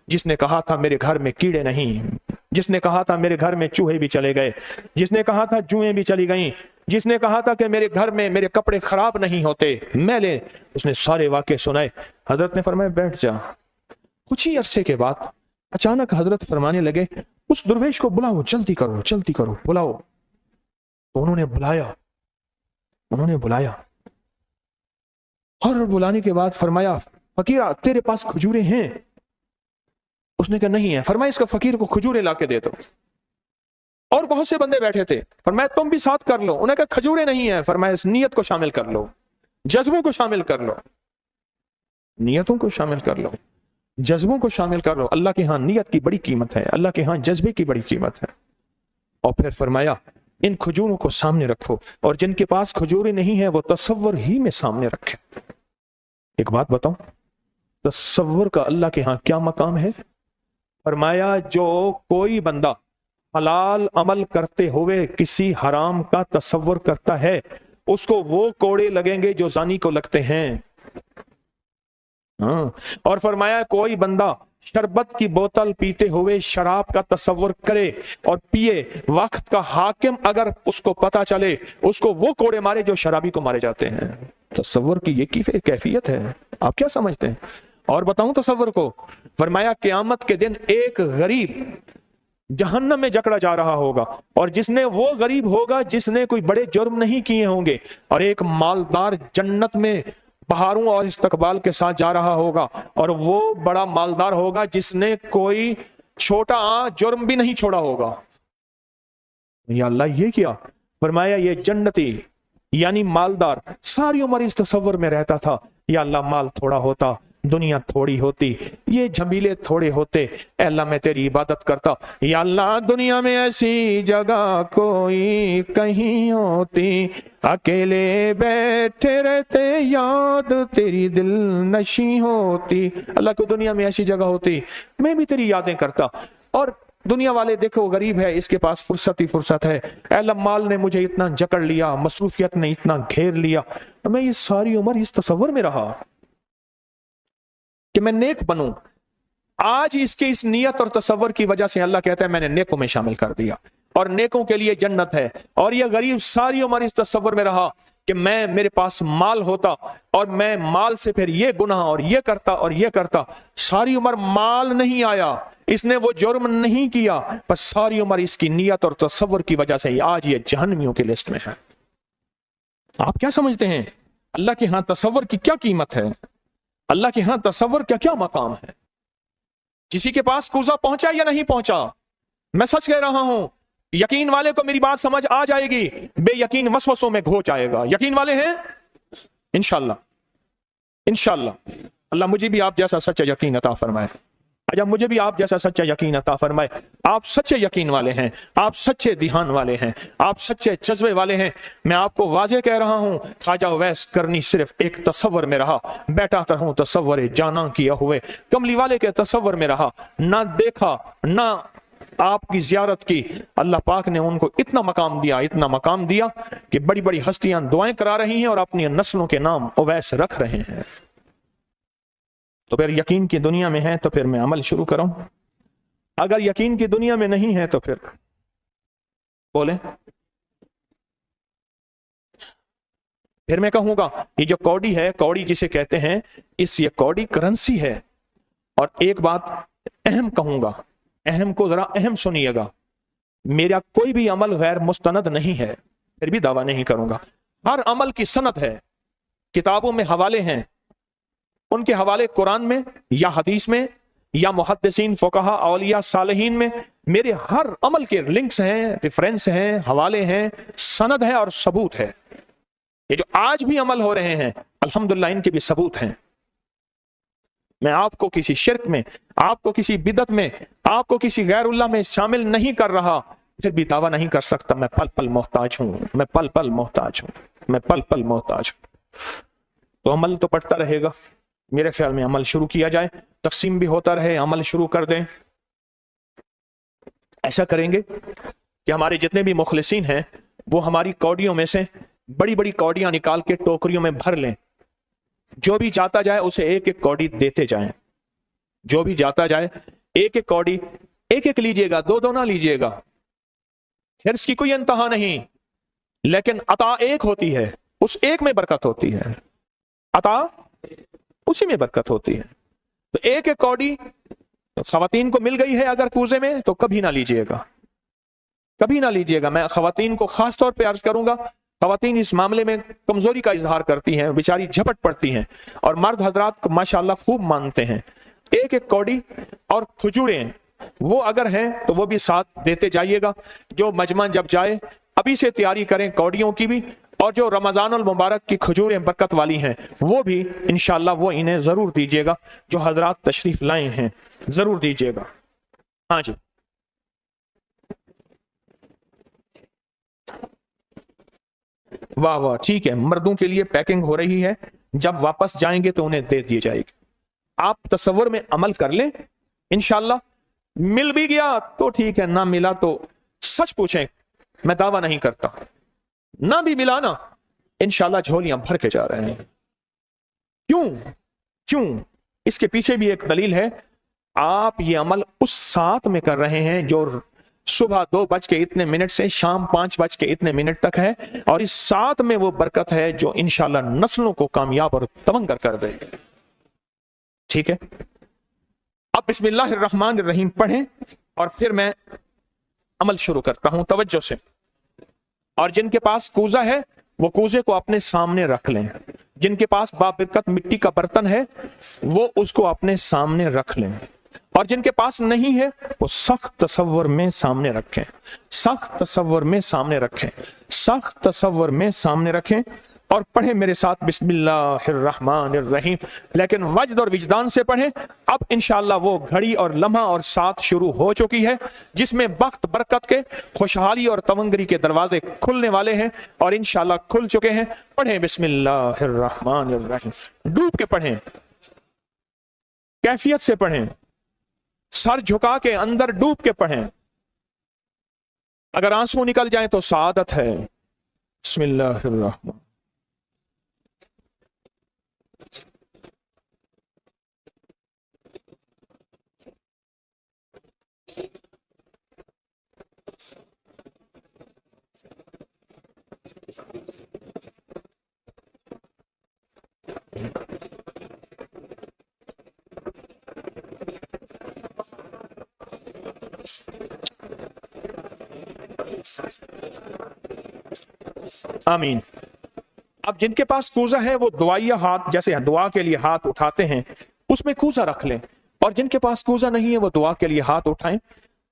جس نے کہا تھا میرے گھر میں کیڑے نہیں، جس نے کہا تھا میرے گھر میں چوہے بھی چلے گئے، جس نے کہا تھا جوئیں بھی چلی گئیں، جس نے کہا تھا کہ میرے گھر میں میرے کپڑے خراب نہیں ہوتے میلے، اس نے سارے واقعے سنائے۔ حضرت نے فرمایا بیٹھ جا۔ کچھ ہی عرصے کے بعد اچانک حضرت فرمانے لگے اس درویش کو بلاؤ، جلدی کرو جلدی کرو بلاؤ۔ تو انہوں نے بلایا اور بلانے کے بعد فرمایا فقیرہ تیرے پاس کھجورے ہیں؟ اس نے کہا نہیں ہے۔ فرمایا اس کا فقیر کو کھجورے لا کے دے دو۔ اور بہت سے بندے بیٹھے تھے، فرمایا تم بھی ساتھ کر لو۔ انہوں نے کہا کھجورے نہیں ہیں۔ فرمایا اس نیت کو شامل کر لو، جذبوں کو شامل کر لو، نیتوں کو شامل کر لو، جذبوں کو شامل کر لو۔ اللہ کے ہاں نیت کی بڑی قیمت ہے، اللہ کے ہاں جذبے کی بڑی قیمت ہے۔ اور پھر فرمایا ان کھجوروں کو سامنے رکھو، اور جن کے پاس کھجورے نہیں ہیں وہ تصور ہی میں سامنے رکھے۔ ایک بات بتاؤں، تصور کا اللہ کے ہاں کیا مقام ہے؟ فرمایا جو کوئی بندہ حلال عمل کرتے ہوئے کسی حرام کا تصور کرتا ہے اس کو وہ کوڑے لگیں گے جو زانی کو لگتے ہیں۔ اور فرمایا کوئی بندہ شربت کی بوتل پیتے ہوئے شراب کا تصور کرے اور پیے، وقت کا حاکم اگر اس کو پتا چلے اس کو وہ کوڑے مارے جو شرابی کو مارے جاتے ہیں۔ تصور کی یہ کیفیت ہے، آپ کیا سمجھتے ہیں؟ اور بتاؤں تصور کو، فرمایا قیامت کے دن ایک غریب جہنم میں جکڑا جا رہا ہوگا، اور جس نے وہ غریب ہوگا جس نے کوئی بڑے جرم نہیں کیے ہوں گے، اور ایک مالدار جنت میں بہاروں اور استقبال کے ساتھ جا رہا ہوگا، اور وہ بڑا مالدار ہوگا جس نے کوئی چھوٹا جرم بھی نہیں چھوڑا ہوگا۔ یا اللہ یہ کیا؟ فرمایا یہ جنتی یعنی مالدار ساری عمر اس تصور میں رہتا تھا یا اللہ مال تھوڑا ہوتا، دنیا تھوڑی ہوتی، یہ جھمیلے تھوڑے ہوتے، اے اللہ میں تیری عبادت کرتا، یا اللہ دنیا میں ایسی جگہ کوئی کہیں ہوتی، اکیلے بیٹھے رہتے یاد تیری دل نشیں ہوتی۔ اللہ کو دنیا میں ایسی جگہ ہوتی میں بھی تیری یادیں کرتا، اور دنیا والے دیکھو غریب ہے اس کے پاس فرصت ہی فرصت ہے، اے اللہ مال نے مجھے اتنا جکڑ لیا، مصروفیت نے اتنا گھیر لیا، میں یہ ساری عمر اس تصور میں رہا کہ میں نیک بنوں۔ آج اس کے اس نیت اور تصور کی وجہ سے اللہ کہتا ہے میں نے نیکوں میں شامل کر دیا، اور نیکوں کے لیے جنت ہے۔ اور یہ غریب ساری عمر اس تصور میں رہا کہ میرے پاس مال ہوتا اور میں مال سے پھر یہ گناہ اور یہ کرتا اور یہ کرتا۔ ساری عمر مال نہیں آیا، اس نے وہ جرم نہیں کیا، بس ساری عمر اس کی نیت اور تصور کی وجہ سے آج یہ جہنمیوں کی لسٹ میں ہے۔ آپ کیا سمجھتے ہیں اللہ کے ہاں تصور کی کیا قیمت ہے؟ اللہ کے ہاں تصور کا کیا مقام ہے؟ کسی کے پاس کوزہ پہنچا یا نہیں پہنچا، میں سچ کہہ رہا ہوں، یقین والے کو میری بات سمجھ آ جائے گی، بے یقین وسوسوں میں گھو جائے گا۔ یقین والے ہیں انشاءاللہ، انشاءاللہ اللہ مجھے بھی آپ جیسا سچا یقین عطا فرمائے، اجا مجھے بھی آپ جیسا سچا یقین عطا فرمائے۔ آپ سچے یقین والے ہیں، آپ سچے دھیان والے ہیں، آپ سچے جذبے والے ہیں۔ میں آپ کو واضح کہہ رہا ہوں، خواجہ اویس کرنی صرف ایک تصور میں رہا، بیٹا ہوں تصور جانا کیا ہوئے، کملی والے کے تصور میں رہا، نہ دیکھا نہ آپ کی زیارت کی۔ اللہ پاک نے ان کو اتنا مقام دیا، اتنا مقام دیا کہ بڑی بڑی ہستیاں دعائیں کرا رہی ہیں اور اپنی نسلوں کے نام اویس رکھ رہے ہیں۔ تو پھر یقین کی دنیا میں ہے تو پھر میں عمل شروع کروں، اگر یقین کی دنیا میں نہیں ہے تو پھر بولیں फिर मैं कहूंगा ये जो कौड़ी है, कौड़ी जिसे कहते हैं, ये कौड़ी करेंसी है। और एक बात अहम कहूंगा, अहम को जरा अहम सुनिएगा, मेरा कोई भी अमल गैर मुस्तनद नहीं है, फिर भी दावा नहीं करूंगा। हर अमल की सनद है, किताबों में हवाले हैं, उनके हवाले कुरान में या हदीस में या मुहद्दिसीन, फुकहा, औलिया, सालिहीन में मेरे हर अमल के लिंक्स हैं, रेफरेंस हैं, हवाले हैं, सनद है और सबूत है। ये जो आज भी अमल हो रहे हैं अल्हम्दुलिल्लाह इनके भी सबूत हैं। मैं आपको किसी शिर्क में, आपको किसी बिदत में, आपको किसी गैरुल्लाह में शामिल नहीं कर रहा, फिर भी दावा नहीं कर सकता मैं पल पल मोहताज हूं, मैं पल पल मोहताज हूं, मैं पल पल मोहताज हूं। तो अमल तो पड़ता रहेगा। मेरे ख्याल में अमल शुरू किया जाए, तकसीम भी होता रहे, अमल शुरू कर दें। ऐसा करेंगे कि हमारे जितने भी मुखलिसीन हैं वो हमारी कौड़ियों में से बड़ी बड़ी कौड़ियां निकाल के टोकरियों में भर लें। जो भी जाता जाए उसे एक एक कौड़ी देते जाएं। जो भी जाता जाए एक एक कौड़ी, एक एक लीजिएगा, दो दो ना लीजिएगा। हिर्स की कोई इंतहा नहीं, लेकिन अता एक होती है, उस एक में बरकत होती है, अता उसी में बरकत होती है। तो एक एक कौड़ी खवातीन को मिल गई है अगर कूजे में, तो कभी ना लीजिएगा, कभी ना लीजिएगा। मैं खवातीन को खास तौर पे अर्ज करूंगा, खवातीन इस मामले में कमजोरी का इजहार करती हैं, बेचारी झपट पड़ती हैं, और मर्द हजरात को माशाअल्लाह खूब मानते हैं। एक एक कौड़ी और खजूरें वो अगर हैं तो वो भी साथ देते जाइएगा। जो मजमा जब जाए अभी से तैयारी करें कौड़ियों की भी, और जो रमजानुल मुबारक की खजूरें बरकत वाली हैं वो भी इंशाअल्लाह वो इन्हें जरूर दीजिएगा। जो हजरात तशरीफ लाए हैं जरूर दीजिएगा। हाँ जी, वाह वाह, ठीक है। मर्दों के लिए पैकिंग हो रही है, जब वापस जाएंगे तो उन्हें दे दी जाएगी। आप तसव्वुर में अमल कर लें, इंशाअल्लाह मिल भी गया तो ठीक है, ना मिला तो सच पूछें, मैं दावा नहीं करता, ना भी मिला ना इंशाअल्लाह झोलियां भर के जा रहे हैं। क्यों क्यों? इसके पीछे भी एक दलील है। आप ये अमल उस साथ में कर रहे हैं जो सुबह 2 बज के इतने मिनट से शाम 5 बज के इतने मिनट तक है, और इस साथ में वो बरकत है जो इंशाअल्लाह नस्लों को कामयाब और तवंगर कर देगी। ठीक है, अब बिस्मिल्लाहिर्रहमानिर्रहीम पढ़ें और फिर मैं अमल शुरू करता हूं तवज्जो से। और जिनके पास कूजा है वो कूजे को अपने सामने रख लें। जिनके पास बाबरकत मिट्टी का बर्तन है वो उसको अपने सामने रख लें। और जिनके पास नहीं है वो सख्त तसव्वुर में सामने रखें, सख्त तसव्वुर में सामने रखें, सख्त तसव्वुर में सामने रखें। और पढ़ें मेरे साथ बिस्मिल्लाहिर्रहमानिर्रहीम, लेकिन वजद और विजदान से पढ़ें। अब इंशाअल्लाह वो घड़ी और लम्हा और साथ शुरू हो चुकी है जिसमें वक्त बरकत के, खुशहाली और तवंगरी के दरवाजे खुलने वाले हैं और इंशाअल्लाह खुल चुके हैं। पढ़ें बिस्मिल्लाहिर्रहमानिर्रहीम, डूब के पढ़ें, कैफियत से पढ़ें, सर झुका के अंदर डूब के पढ़ें। अगर आंसू निकल जाए तो सादत है। बिस्मिल्लाहिर्रहमान, आमीन। अब जिनके पास कूजा है वो दुआया हाथ, जैसे दुआ के लिए हाथ उठाते हैं उसमें कूजा रख लें। और जिनके पास कूजा नहीं है वो दुआ के लिए हाथ उठाएं।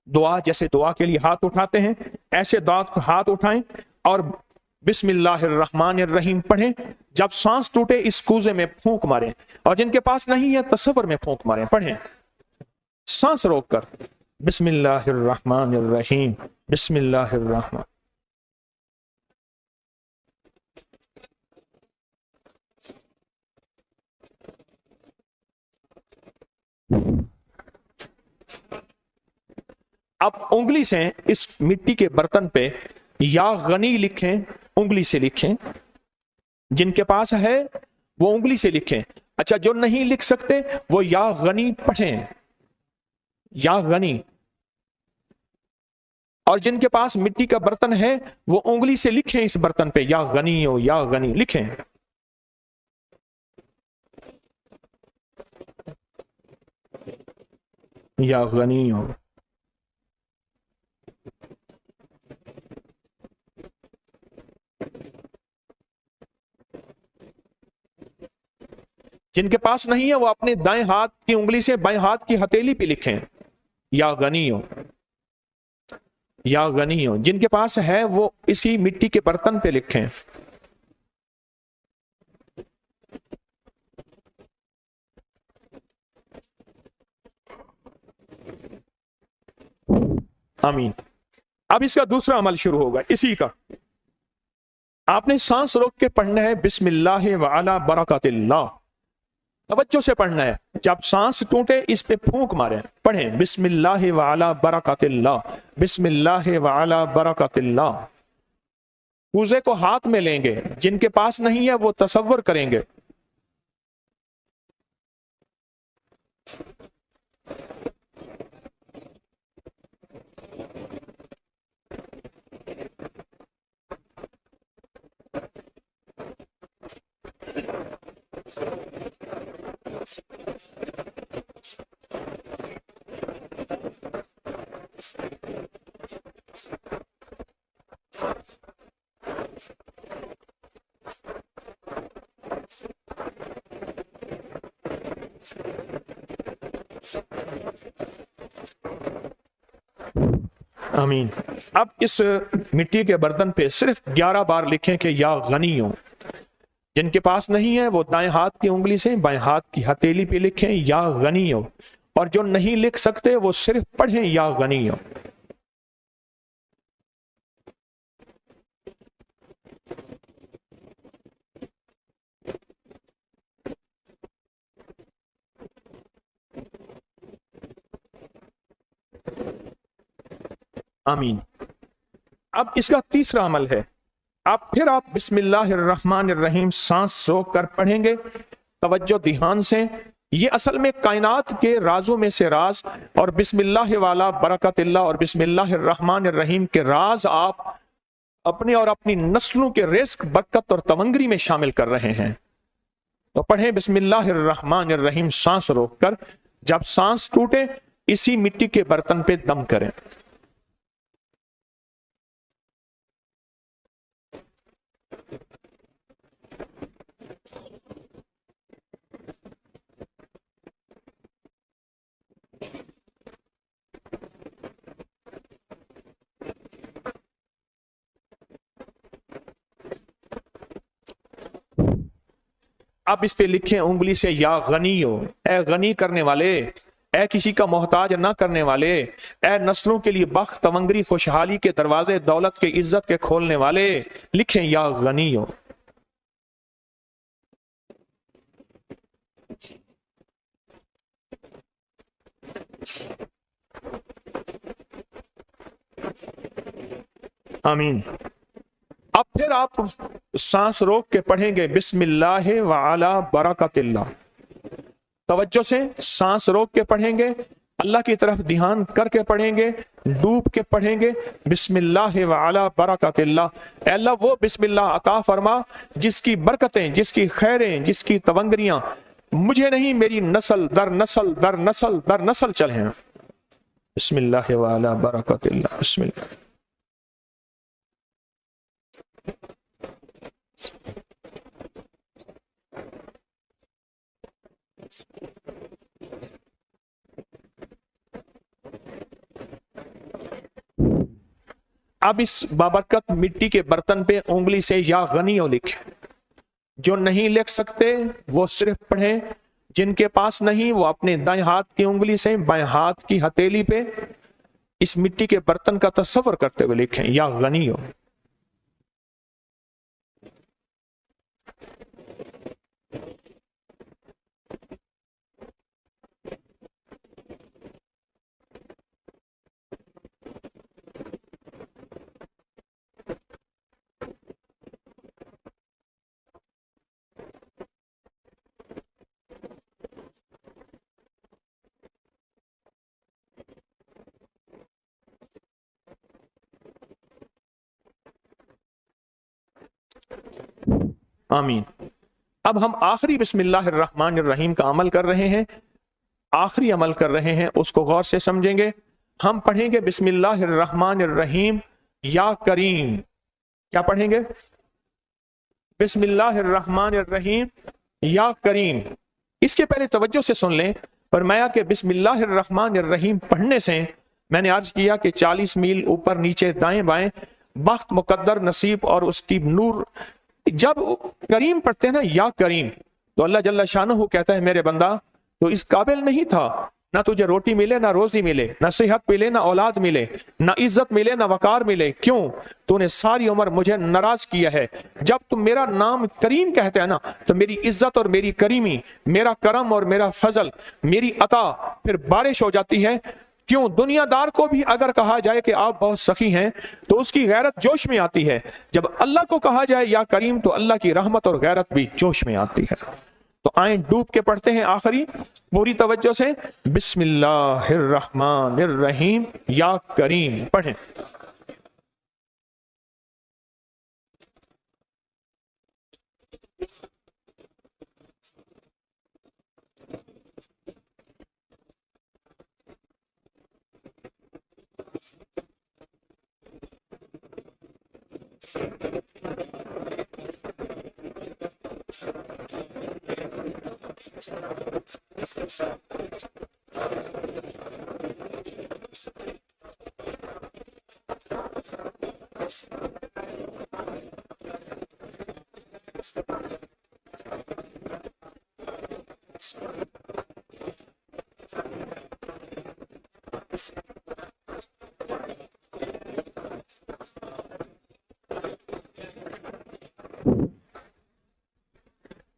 दुआ जैसे दुआ के लिए हाथ उठाते हैं ऐसे दांत हाथ उठाएं और बिस्मिल्लाहिर्रहमानिर्रहीम पढ़ें। जब सांस टूटे इस कूजे में फूंक मारें। और जिनके पास नहीं है तसव्वुर में फूंक मारें। पढ़ें सांस रोककर, बिस्मिल्लाहिर्रहमानिर्रहीम, बिस्मिल्लाहिर्रहमान। अब उंगली से इस मिट्टी के बर्तन पे या गनी लिखें, उंगली से लिखें। जिनके पास है वो उंगली से लिखें। अच्छा, जो नहीं लिख सकते वो या गनी पढ़ें, या गनी। और जिनके पास मिट्टी का बर्तन है वो उंगली से लिखें इस बर्तन पे, या गनी हो या गनी लिखें। या गनी हो। जिनके पास नहीं है वो अपने दाएं हाथ की उंगली से बाएं हाथ की हथेली पे लिखें, या गनी हो या गनी हो। जिनके पास है वो इसी मिट्टी के बर्तन पे लिखें। आमीन। अब इसका दूसरा अमल शुरू होगा इसी का। आपने सांस रोक के पढ़ना है बिस्मिल्लाह व अला बरकतिल्लाह। तवज्जो से पढ़ना है। जब सांस टूटे इस पे फूंक मारे, पढ़ें बिस्मिल्लाह व अला बरकतिल्लाह, बिस्मिल्लाह व अला बरकतिल्लाह। कूजे को हाथ में लेंगे, जिनके पास नहीं है वो तसव्वुर करेंगे। आमीन। अब इस मिट्टी के बर्तन पे सिर्फ 11 बार लिखें कि या गनी हो। जिनके पास नहीं है वो दाएं हाथ की उंगली से बाएं हाथ की हथेली पे लिखें या गनी हो, और जो नहीं लिख सकते वो सिर्फ पढ़ें या गनी हो। आमीन। अब इसका तीसरा अमल है, आप बिस्मिल्लाहिर्रहमानिर्रहीम सांस रोक कर पढ़ेंगे। तवज्जो ध्यान से, ये असल में कायनात के राजों में से राज, और बिस्मिल्लाह वाला बरकतिल्लाह और बिस्मिल्लाहिर्रहमानिर्रहीम के राज आप अपने और अपनी नस्लों के रिस्क, बरकत और तवंगरी में शामिल कर रहे हैं। तो पढ़ें बिस्मिल्लाहिर्रहमानिर्रहीम सांस रोक कर। जब सांस टूटे इसी मिट्टी के बर्तन पे दम करें। अब इस पे लिखें उंगली से या गनी हो, ए गनी करने वाले, ए किसी का मोहताज ना करने वाले, ए नस्लों के लिए बख्त तवंगरी खुशहाली के दरवाजे दौलत के इज्जत के खोलने वाले, लिखें या गनी हो। आमीन। अब फिर आप सांस रोक के पढ़ेंगे बिस्मिल्लाह व अला बरकतिल्लाह। तवज्जो से सांस रोक के पढ़ेंगे, अल्लाह की तरफ ध्यान करके पढ़ेंगे, डूब के पढ़ेंगे बिस्मिल्लाह व अला बरकतिल्लाह। अल्लाह वो बिस्मिल्लाह अता फरमा जिसकी बरकतें, जिसकी खैरें, जिसकी तवंगरियां मुझे नहीं मेरी नस्ल दर नस्ल दर नस्ल दर नस्ल चले हैं। बिस्मिल्लाह व अला बरकतिल्लाह। बिस्मिल्लाह। अब इस बाबरकत मिट्टी के बर्तन पे उंगली से या गनियो लिखें। जो नहीं लिख सकते वो सिर्फ पढ़ें, जिनके पास नहीं वो अपने दाएं हाथ की उंगली से बाएं हाथ की हथेली पे इस मिट्टी के बर्तन का तस्वर करते हुए लिखें या गनियो। آمین۔ اب ہم آخری بسم اللہ الرحمن الرحیم کا عمل کر رہے ہیں، آخری عمل کر رہے ہیں، اس کو غور سے سمجھیں گے۔ ہم پڑھیں گے بسم اللہ الرحمن الرحیم یا کریم۔ کیا پڑھیں گے؟ بسم اللہ الرحمن الرحیم یا کریم۔ اس کے پہلے توجہ سے سن لیں، فرمایا کہ بسم اللہ الرحمن الرحیم پڑھنے سے میں نے عرض کیا کہ 40 میل اوپر نیچے دائیں بائیں بخت، مقدر، نصیب اور اس کی نور۔ جب کریم پڑھتے ہیں نا، یا کریم، تو اللہ جل شانہ کہتا ہے میرے بندہ تو اس قابل نہیں تھا، نہ تجھے روٹی ملے، نہ روزی ملے، نہ صحت ملے، نہ اولاد ملے، نہ عزت ملے، نہ وقار ملے۔ کیوں؟ تو نے ساری عمر مجھے ناراض کیا ہے۔ جب تم میرا نام کریم کہتے ہیں نا، تو میری عزت اور میری کریمی، میرا کرم اور میرا فضل، میری عطا پھر بارش ہو جاتی ہے۔ کیوں؟ دنیا دار کو بھی اگر کہا جائے کہ آپ بہت سخی ہیں تو اس کی غیرت جوش میں آتی ہے، جب اللہ کو کہا جائے یا کریم تو اللہ کی رحمت اور غیرت بھی جوش میں آتی ہے۔ تو آئیں ڈوب کے پڑھتے ہیں آخری پوری توجہ سے، بسم اللہ الرحمن الرحیم یا کریم پڑھیں۔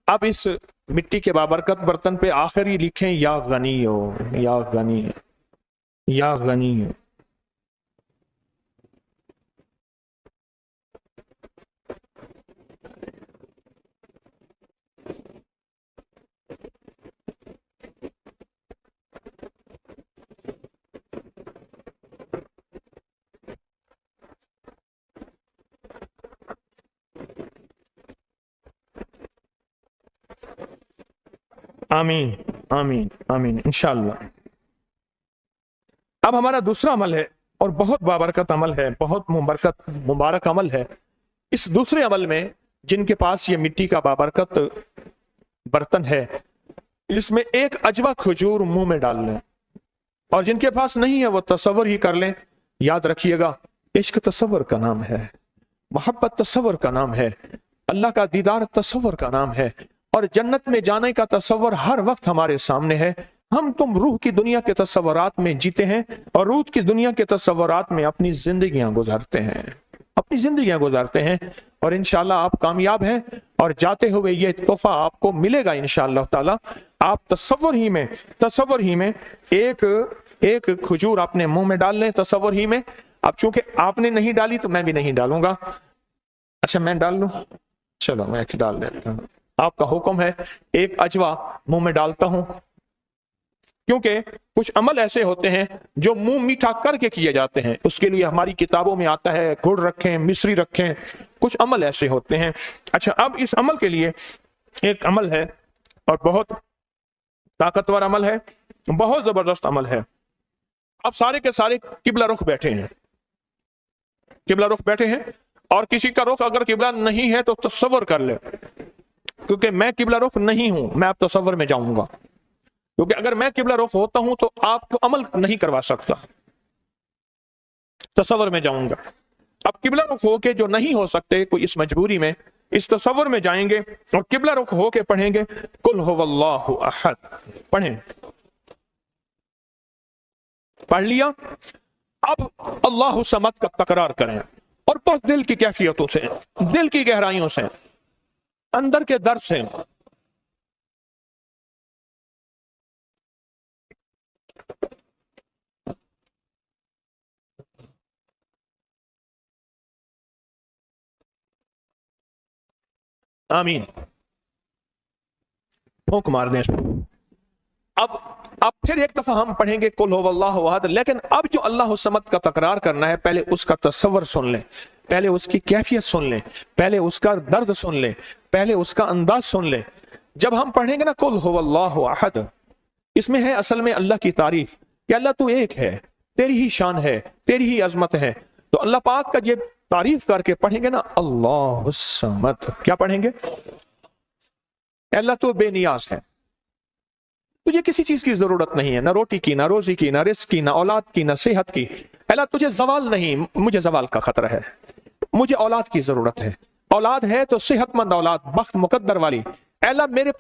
اب اس مٹی کے بابرکت برتن پہ آخری لکھیں یا غنی ہو، یا غنی، یا غنی۔ آمین آمین آمین انشاءاللہ۔ اب ہمارا دوسرا عمل ہے اور بہت بابرکت عمل ہے، بہت مبارک عمل ہے۔ اس دوسرے عمل میں جن کے پاس یہ مٹی کا بابرکت برتن ہے، اس میں ایک اجوا کھجور منہ میں ڈال لیں، اور جن کے پاس نہیں ہے وہ تصور ہی کر لیں۔ یاد رکھیے گا، عشق تصور کا نام ہے، محبت تصور کا نام ہے، اللہ کا دیدار تصور کا نام ہے، اور جنت میں جانے کا تصور ہر وقت ہمارے سامنے ہے۔ ہم تم روح کی دنیا کے تصورات میں جیتے ہیں اور روح کی دنیا کے تصورات میں اپنی زندگیاں گزارتے ہیں، اور انشاءاللہ آپ کامیاب ہیں، اور جاتے ہوئے یہ تحفہ آپ کو ملے گا انشاءاللہ تعالی۔ آپ تصور ہی میں ایک کھجور اپنے منہ میں ڈال لیں، تصور ہی میں۔ اب چونکہ آپ نے نہیں ڈالی تو میں بھی نہیں ڈالوں گا۔ اچھا میں ڈال لوں، چلو میں ایک ڈال دیتا ہوں، آپ کا حکم ہے۔ ایک اجوا منہ میں ڈالتا ہوں، کیونکہ کچھ عمل ایسے ہوتے ہیں جو منہ میٹھا کر کے کیے جاتے ہیں، اس کے لیے ہماری کتابوں میں آتا ہے گڑ رکھیں، مصری رکھیں، کچھ عمل ایسے ہوتے ہیں۔ اچھا اب اس عمل کے لیے ایک عمل ہے اور بہت طاقتور عمل ہے، بہت زبردست عمل ہے۔ اب سارے کے سارے قبلہ رخ بیٹھے ہیں، اور کسی کا رخ اگر قبلہ نہیں ہے تو تصور کر لے، کیونکہ میں قبلہ رخ نہیں ہوں، میں اب تصور میں جاؤں گا، کیونکہ اگر میں قبلہ رخ ہوتا ہوں تو آپ کو عمل نہیں کروا سکتا، تصور میں جاؤں گا۔ اب قبلہ رخ ہو کے جو نہیں ہو سکتے، کوئی اس مجبوری میں اس تصور میں جائیں گے اور قبلہ رخ ہو کے پڑھیں گے قل هو اللہ احد، پڑھیں، پڑھ لیا۔ اب اللہ صمد کا تکرار کریں، اور بہت دل کی کیفیتوں سے، دل کی گہرائیوں سے، اندر کے درد سے۔ آمین، پھونک مارنے۔ اب پھر ایک دفعہ ہم پڑھیں گے قل هو اللہ احد، لیکن اب جو اللہ الصمد کا تکرار کرنا ہے، پہلے اس کا تصور سن لیں، پہلے اس کی کیفیت سن لیں، پہلے اس کا درد سن لیں، पहले उसका अंदाज सुन ले। जब हम पढ़ेंगे ना कुल हुवल्लाहु अहद, इसमें है असल में अल्लाह की तारीफ कि अल्लाह तू एक है, तेरी ही शान है, तेरी ही अजमत है। तो अल्लाह पाक का ये तारीफ करके पढ़ेंगे ना अल्लाहुस समद, क्या पढ़ेंगे? अल्लाह तो बेनियाज है, तुझे किसी चीज की जरूरत नहीं है, ना रोटी की, ना रोजी की, ना रिस्क की, ना औलाद की, ना सेहत की। अल्लाह तुझे जवाल नहीं, मुझे जवाल का खतरा है, मुझे औलाद की जरूरत है। औलाद है तो सेहतमंद औलाद, बख्त मुकद्दर वाली। अल्लाह मेरे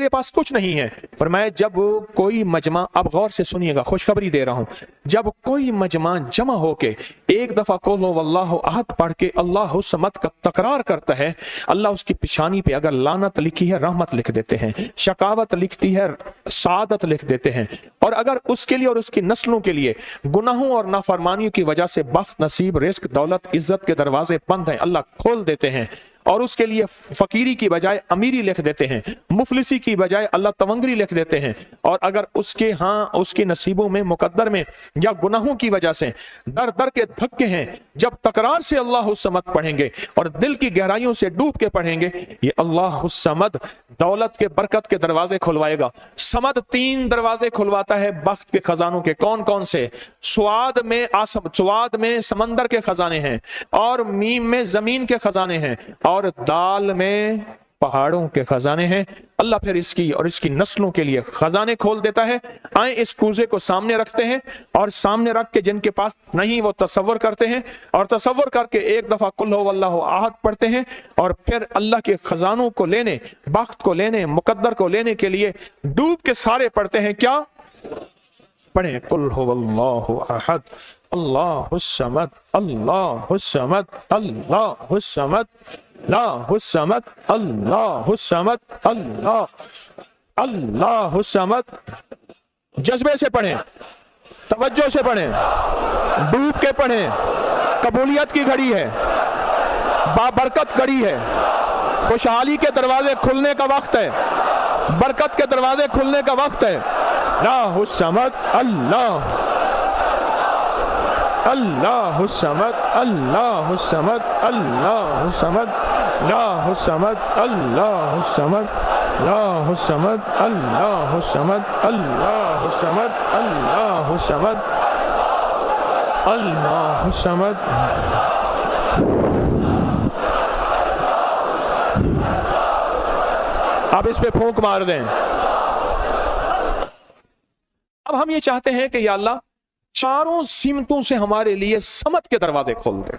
पास कुछ नहीं है। फरमाया जब कोई मजमा, अब गौर से सुनिएगा, खुशखबरी दे रहा हूं, जब कोई मजमा जमा होके एक दफा कुल हुवल्लाहु अहद पढ़ के अल्लाहु समद का तकरार करता है, अल्लाह उसकी पेशानी पे अगर लानत लिखी है रहमत लिख देते हैं, शकावत लिखती है सादत लिख देते हैं, और अगर उसके लिए और उसकी नस्लों के लिए गुनाहों और नाफरमानियों की वजह से बख्त, नसीब, रिस्क, दौलत, इज्जत के दरवाजे बंद हैं, अल्लाह खोल देते हैं। और उसके लिए फकीरी की बजाय अमीरी लिख देते हैं, मुफलिसी की बजाय अल्लाह तवंगरी लिख देते हैं। और अगर उसके नसीबों में, मुकद्दर में या गुनाहों की वजह से दर दर के धक्के हैं, जब तकरार से अल्लाह समद पढ़ेंगे और दिल की गहराइयों से डूब के पढ़ेंगे, ये अल्लाह समद दौलत के, बरकत के दरवाजे खुलवाएगा। समद 3 दरवाजे खुलवाता है बख्त के खजानों के। कौन कौन से? स्वाद में समंदर के खजाने हैं, और मीम में जमीन के खजाने हैं, और दाल में पहाड़ों के खजाने हैं। अल्लाह फिर इसकी और इसकी नस्लों के लिए खजाने खोल देता है। आए इस कूजे को सामने रखते हैं, और सामने रख के जिनके पास नहीं वो तसव्वुर करते हैं, और तसव्वुर करके एक दफा कुल हुवल्लाहु अहद पढ़ते हैं, और फिर अल्लाह के खजानों को लेने, बख्त को लेने, मुकद्दर को लेने के लिए डूब के सारे पढ़ते हैं। क्या पढ़े? कुल हुवल्लाहु अहद, अल्लाहुस समद, अल्लाहुस समद, अल्लाहुस समद, अल्लाहुस समद, अल्लाहुस समद, अल्लाहुस समद। जज्बे से पढ़ें, तवज्जो से पढ़ें, डूब के पढ़ें। कबूलियत की घड़ी है, बाबरकत घड़ी है, खुशहाली के दरवाजे खुलने का वक्त है, बरकत के दरवाजे खुलने का वक्त है। अल्लाहुस समद, अल्लाहुस समद, अल्लाहुस समद, अल्लाहुस समद, अल्लाहुस समद, अल्लाहुस समद, अल्लाहुस समद, अल्लाहुस समद, अल्लाहुस समद, अल्लाहुस समद, अल्लाहुस समद। अब इस पे फूंक मार दें। अब हम ये चाहते हैं कि या अल्लाह चारों सिमतों से हमारे लिए समत के दरवाजे खोल दे।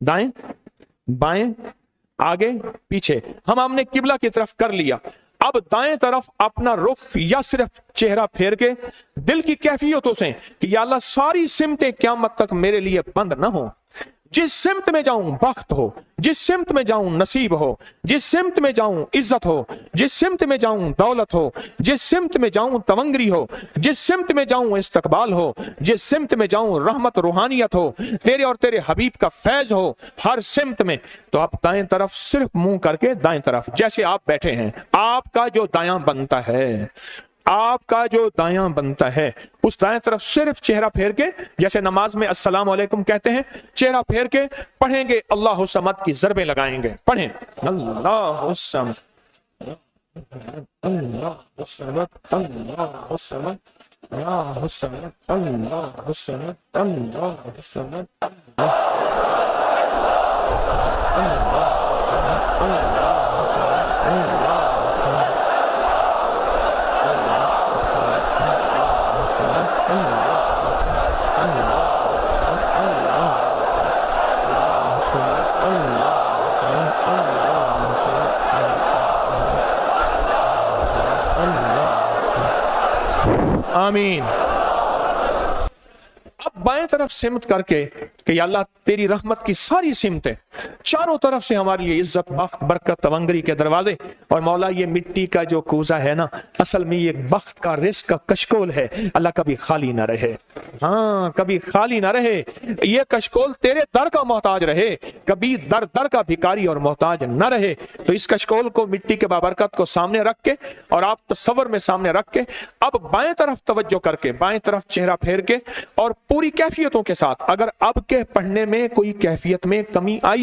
दाएं, बाएं, आगे, पीछे। हमने किबला की तरफ कर लिया। अब दाएं तरफ अपना रुख या सिर्फ चेहरा फेर के दिल की कैफियतों से कि या अल्लाह सारी सिमतें क़यामत तक मेरे लिए बंद ना हो। जिस सिमत में जाऊं बख्त हो, जिस सिमत में जाऊं नसीब हो, जिस सिमत में जाऊं इज्जत हो, जिस सिमत में जाऊं दौलत हो, जिस सिमत में जाऊं तवंगरी हो, जिस सिमत में जाऊं इस्तकबाल हो, जिस सिमत में जाऊं रहमत रूहानियत हो, तेरे और तेरे हबीब का फैज हो, हर सिमत में। तो आप दाएं तरफ सिर्फ मुंह करके दाएं तरफ, जैसे आप बैठे हैं, आपका जो दायां बनता है, आपका जो दायां बनता है, उस दाएं तरफ सिर्फ चेहरा फेर के, जैसे नमाज में अस्सलाम वालेकुम कहते हैं, चेहरा फेर के पढ़ेंगे, अल्लाहु समद की ज़रबें लगाएंगे। पढ़ें अल्लाहु समद, अल्लाहु समद, अल्लाहु समद, अल्लाहु समद, अल्लाहु समद, अल्लाहु समद, आमीन। अब बाएं तरफ सिमत करके कि या अल्लाह तेरी रहमत की सारी सिमतें, चारों तरफ से हमारे लिए इज्जत, बख्त, बरकत, तवंगरी के दरवाजे। और मौला ये मिट्टी का जो कूजा है ना, असल में ये बख्त का, रिस्क का कशकोल है। अल्लाह कभी खाली ना रहे, हाँ कभी खाली ना रहे। ये कशकोल तेरे दर का मोहताज रहे, कभी दर दर का भिकारी और मोहताज ना रहे। तो इस कशकोल को, मिट्टी के बाबरकत को सामने रख के, और आप तसव्वुर में सामने रख के, अब बाएं तरफ तवज्जो करके, बाएं तरफ चेहरा फेर के, और पूरी कैफियतों के साथ, अगर अब के पढ़ने में कोई कैफियत में कमी आई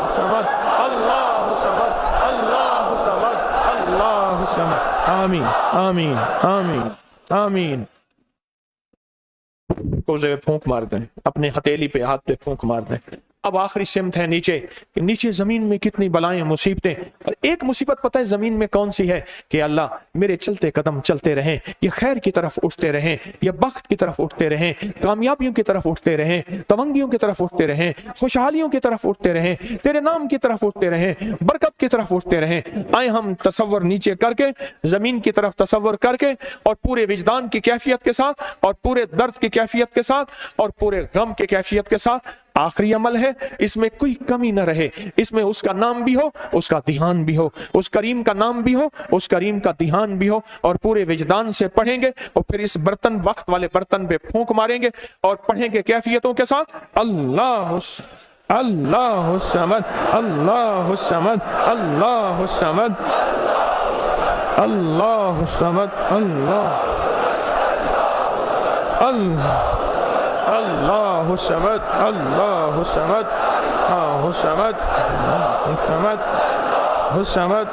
आमीन आमीन आमीन आमीन। कोज़े पे फूंक मार दें, अपने हथेली पे हाथ पे फूंक मार दें। अब आखिरी सिमत है नीचे, कि नीचे जमीन में कितनी बलाएं मुसीबतें, और एक मुसीबत पता है जमीन में कौन सी है, कि अल्लाह मेरे चलते कदम चलते रहें, ये खैर की तरफ उठते रहें, ये बख्त की तरफ उठते रहें, कामयाबियों की तरफ उठते रहें, तमंगियों की तरफ उठते रहें, खुशहालियों की तरफ उठते रहें, तेरे नाम की तरफ उठते रहें, बरकत की तरफ उठते रहें। आए हम तसव्वुर नीचे करके, जमीन की तरफ तसव्वुर करके, और पूरे विजदान की कैफियत के साथ, और पूरे दर्द की कैफियत के साथ, और पूरे गम की कैफियत के साथ, आखिरी अमल है, इसमें कोई कमी न रहे, इसमें उसका नाम भी हो, उसका ध्यान भी हो, उस करीम का नाम भी हो, उस करीम का ध्यान भी हो, और पूरे विजदान से पढ़ेंगे, और फिर इस बर्तन, वक्त वाले बर्तन पे फूंक मारेंगे, और पढ़ेंगे कैफियतों के साथ, अल्लाह अल्लाह समद अल्लाह समद अल्लाह समद अल्लाह समद अल्लाह अल्लाह समद अल्लाह समद अल्लाह समद समद समद।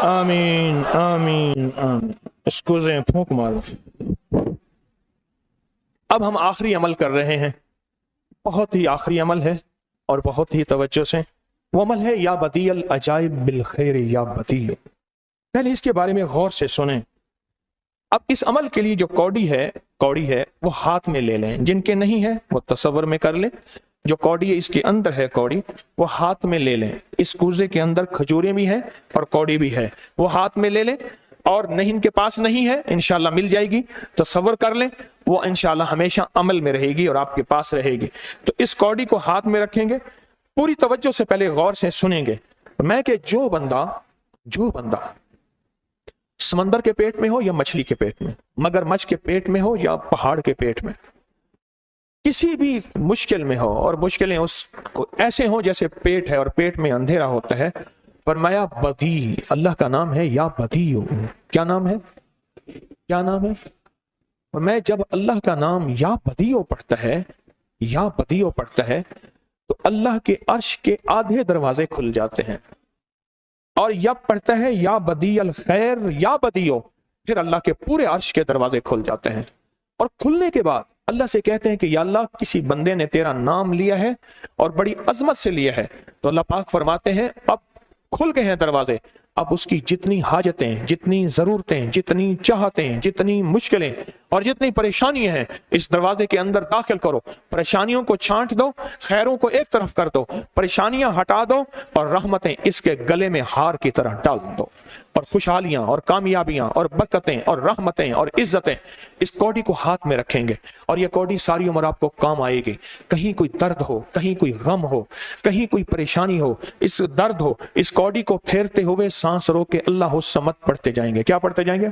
आमीन आमीन आमीन। इसको फूंक मारो। अब हम आखिरी अमल कर रहे हैं, बहुत ही आखिरी अमल है, और बहुत ही तवज्जो से। वो अमल है या बदीअल अजाइब बिल खैर या बदी। पहले इसके बारे में गौर से सुने। अब इस अमल के लिए जो कौड़ी है वो हाथ में ले लें, जिनके नहीं है वो तसव्वुर में कर लें। जो कौड़ी है इसके अंदर है कौड़ी, वो हाथ में ले लें। इस कूजे के अंदर खजूरें भी हैं और कौड़ी भी है, वो हाथ में ले लें। और नहीं इनके पास नहीं है, इंशाल्लाह मिल जाएगी, तसव्वुर कर लें, वो इंशाल्लाह हमेशा अमल में रहेगी और आपके पास रहेगी। तो इस कौड़ी को हाथ में रखेंगे, पूरी तवज्जो से पहले गौर से सुनेंगे। मैं कि जो बंदा समंदर के पेट में हो या मछली के पेट में, मगरमच्छ के पेट में हो या पहाड़ के पेट में, किसी भी मुश्किल में हो, और मुश्किलें उसको ऐसे हो जैसे पेट है और पेट में अंधेरा होता है, फरमाया बदी, अल्लाह का नाम है या बदी हो। क्या नाम है? क्या नाम है? मैं जब अल्लाह का नाम या बदीओ पढ़ता है तो अल्लाह के अर्श के आधे दरवाजे खुल जाते हैं। और जब पढ़ता है या बदी अल खैर या बदीओ, फिर अल्लाह के पूरे अर्श के दरवाजे खुल जाते हैं। और खुलने के बाद अल्लाह से कहते हैं कि या अल्लाह, किसी बंदे ने तेरा नाम लिया है और बड़ी अजमत से लिया है, तो अल्लाह पाक फरमाते हैं अब खुल गए हैं दरवाजे, अब उसकी जितनी हाजतें, जितनी जरूरतें, जितनी चाहतें, जितनी मुश्किलें और जितनी परेशानियां हैं, इस दरवाजे के अंदर दाखिल करो। परेशानियों को छांट दो, खैरों को एक तरफ कर दो, परेशानियां हटा दो, और रहमतें इसके गले में हार की तरह डाल दो। और खुशहालियां और कामयाबियां और बरकतें और रहमतें और इज्जतें इस कौड़ी को हाथ में रखेंगे, और यह कौड़ी सारी उम्र आपको काम आएगी। कहीं कोई दर्द हो, कहीं कोई गम हो, कहीं कोई परेशानी हो, इस दर्द हो, इस कौड़ी को फेरते हुए सांस रोक के अल्लाह समद पढ़ते जाएंगे। क्या पढ़ते जाएंगे?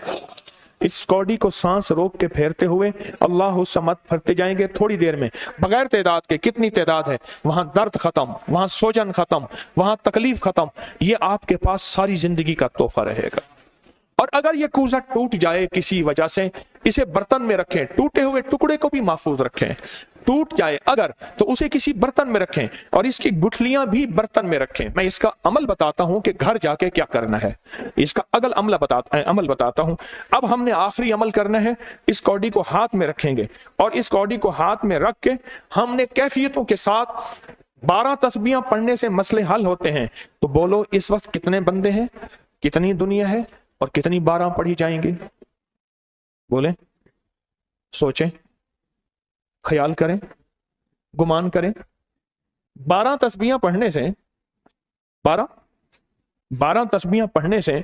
इस कौड़ी को सांस रोक के फेरते हुए अल्लाह समद पढ़ते जाएंगे। थोड़ी देर में बगैर तादाद के, कितनी तादाद है, वहां दर्द खत्म, वहां सोजन खत्म, वहां तकलीफ खत्म। ये आपके पास सारी जिंदगी का तोहफा रहेगा। और अगर ये कूजा टूट जाए किसी वजह से, इसे बर्तन में रखें, टूटे हुए टुकड़े को भी महफूज रखें। टूट जाए अगर, तो उसे किसी बर्तन में रखें और इसकी गुठलियां भी बर्तन में रखें। मैं इसका अमल बताता हूं कि घर जाके क्या करना है, इसका अमल बताता हूं। अब हमने आखिरी अमल करना है, इस कौड़ी को हाथ में रखेंगे और इस कौड़ी को हाथ में रख के हमने कैफियतों के साथ 12 तस्बीहां पढ़ने से मसले हल होते हैं। तो बोलो इस वक्त कितने बंदे हैं, कितनी दुनिया है और कितनी 12 पढ़ी जाएंगी? बोले, सोचें, ख्याल करें, गुमान करें। 12 तस्बीहां पढ़ने से 12 तस्बीहां पढ़ने से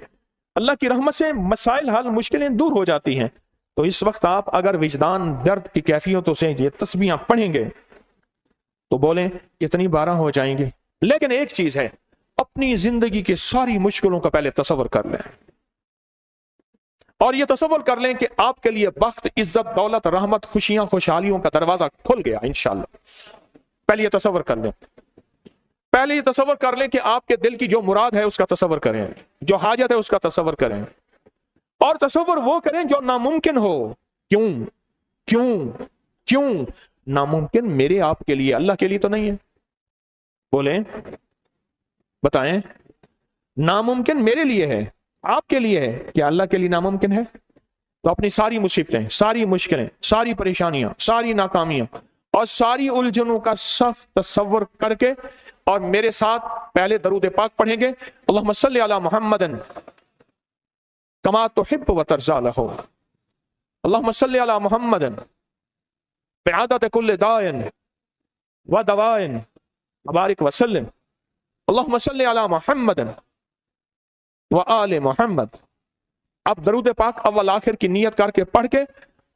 अल्लाह की रहमत से मसाइल हल, मुश्किलें दूर हो जाती हैं। तो इस वक्त आप अगर विजदान दर्द की कैफियतों से ये तस्बीहां पढ़ेंगे तो बोले कितनी 12 हो जाएंगी। लेकिन एक चीज है, अपनी जिंदगी की सारी मुश्किलों का पहले तसव्वुर कर लें और यह तसव्वुर कर लें कि आपके लिए बख्त, इज्जत, दौलत, रहमत, खुशियां, खुशहालियों का दरवाजा खुल गया इंशाअल्लाह। पहले यह तसव्वुर कर लें, पहले ये तसव्वुर कर लें कि आपके दिल की जो मुराद है उसका तसव्वुर करें, जो हाजत है उसका तसव्वुर करें और तसव्वुर वो करें जो नामुमकिन हो। क्यों क्यों क्यों? नामुमकिन मेरे आपके लिए, अल्लाह के लिए तो नहीं है। बोले, बताएं, नामुमकिन मेरे लिए है, आपके लिए है, क्या अल्लाह के लिए नामुमकिन है? तो अपनी सारी मुसीबतें, सारी मुश्किलें, सारी परेशानियां, सारी नाकामियां और सारी उलझनों का सख्त तसव्वुर करके और मेरे साथ पहले दरूद पाक पढ़ेंगे, अल्लाहुम्मा सल्ली अला मुहम्मदिन कमा तुहिब्बु व तर्ज़ा लहू, अल्लाहुम्मा सल्ली अला मुहम्मदिन बिअदद कुल्लि दाइन व दवाइन मुबारक व सल्लिम, अल्लाहुम्मा सल्ली अला मुहम्मदिन व आले मोहम्मद। अब दरूद पाक अव्वल आखिर की नियत करके पढ़ के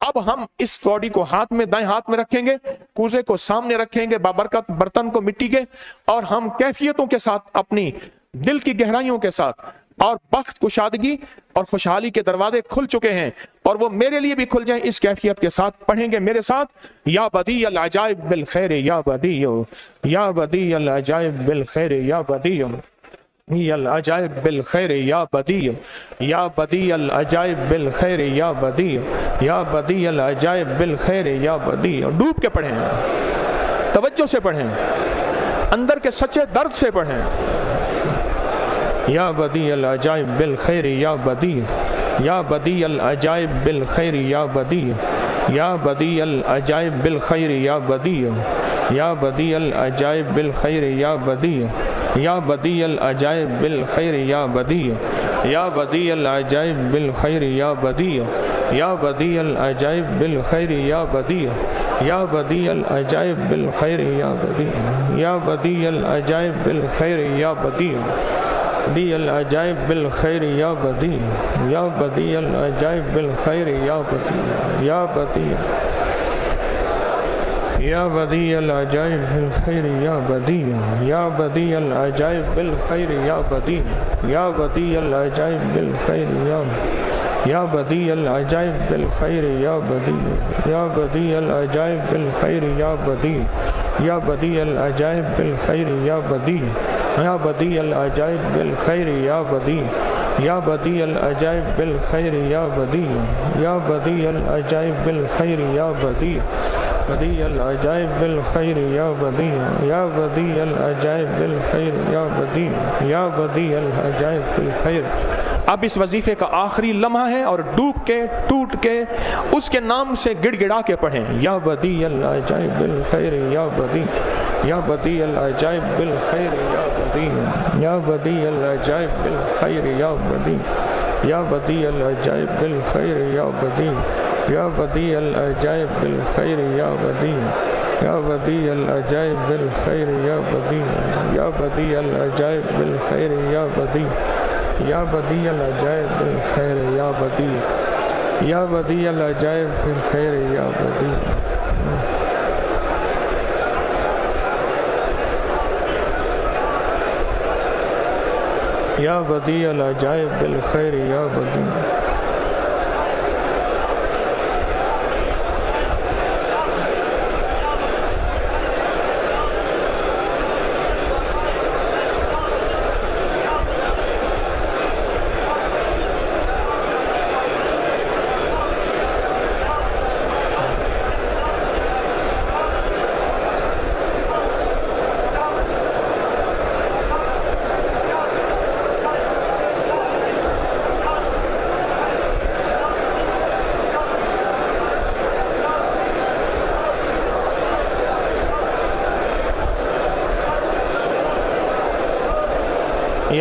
अब हम इस कौड़ी को हाथ में, दाएं हाथ में रखेंगे, कूजे को सामने रखेंगे, बाबरकत बर्तन को मिट्टी के, और हम कैफियतों के साथ, अपनी दिल की गहराइयों के साथ और बख्त, कुशादगी और खुशहाली के दरवाजे खुल चुके हैं और वो मेरे लिए भी खुल जाएं, इस कैफियत के साथ पढ़ेंगे मेरे साथ। या बदी अल अजाइब बिल खैर या बदियो, या बदी अल अजाइब बिल खैर या बदियो, अल अजाइब बिल खैर या बदी, या बदी अल अजाइब बिल खैर या बदी, या बदी अल अजाइब बिल खैर या बदी। डूब के पढ़ें, तवज्जो से पढ़ें, अंदर के सच्चे दर्द से पढ़ें। या बदी अल अजाइब बिल खैर या बदी, या बदी अल अजाइब बिल खैर या बदी, या बदी अल अजाइब बिल खैर या बदी, या बदी अल अजाइब बिल खैर या बदी, या बदी अल अजाइब बिल खैर या बदी, या बदी अल अजाइब बिल खैर या बदी, या बदी अल अजाइब बिल खैर या बदी, या बदी अल अजाइब बिल खैर या बदी, या बदी अल अजाइब बिल खैर या बदी, बदी अल अजाइब बिल खैर या बदी, या बदी अल अजाइब बिल खैर या बदी, या बदी, या बदी अल अजाइब बिल खैर या बदी, या बदी अल अजाइब बिल खैर या बदी, या बदी अल अजाइब बिल खैर या बदी अल अजाइब बिल खैर या बदी, या बदी अल अजाइब बिल खैर या बदी, या बदी अल अजाइब बिल खैर या बदी, या बदी अल अजाइब बिल खैर या बदी, या बदी अल अजाइब बिल खैर या बदी, या बदी अल अजाइब बिल खैर या बदी, बदी अल अजाइब बिल खैर या बदी, या बदी अल अजाइब बिल खैर या बदी, या बदी अल अजाइब बिल खैर। अब इस वजीफे का आखिरी लम्हा है और डूब के, टूट के उसके नाम से गिड़गिड़ा के पढ़ें। या बदी अल अजाइब बिल खैर या बदी, या बदी अल अजाइब बिल खैर या बदी, या बदी अल अजाइब बिल खैर या बदी, या बदी अल अजाइब बिल खैर या बदी, या बदी अल अजाइब बिल खैर या बदी, या बदी अल अजाइब बिल खैर या बदी, या बदी अल अजाइब बिल खैर या बदी, या बदी अल अजाइब बिल खैर या बदी, या बदी अल अजाइब बिल खैर या बदी। या बदी अल अजाइब बिल खैर या बदी।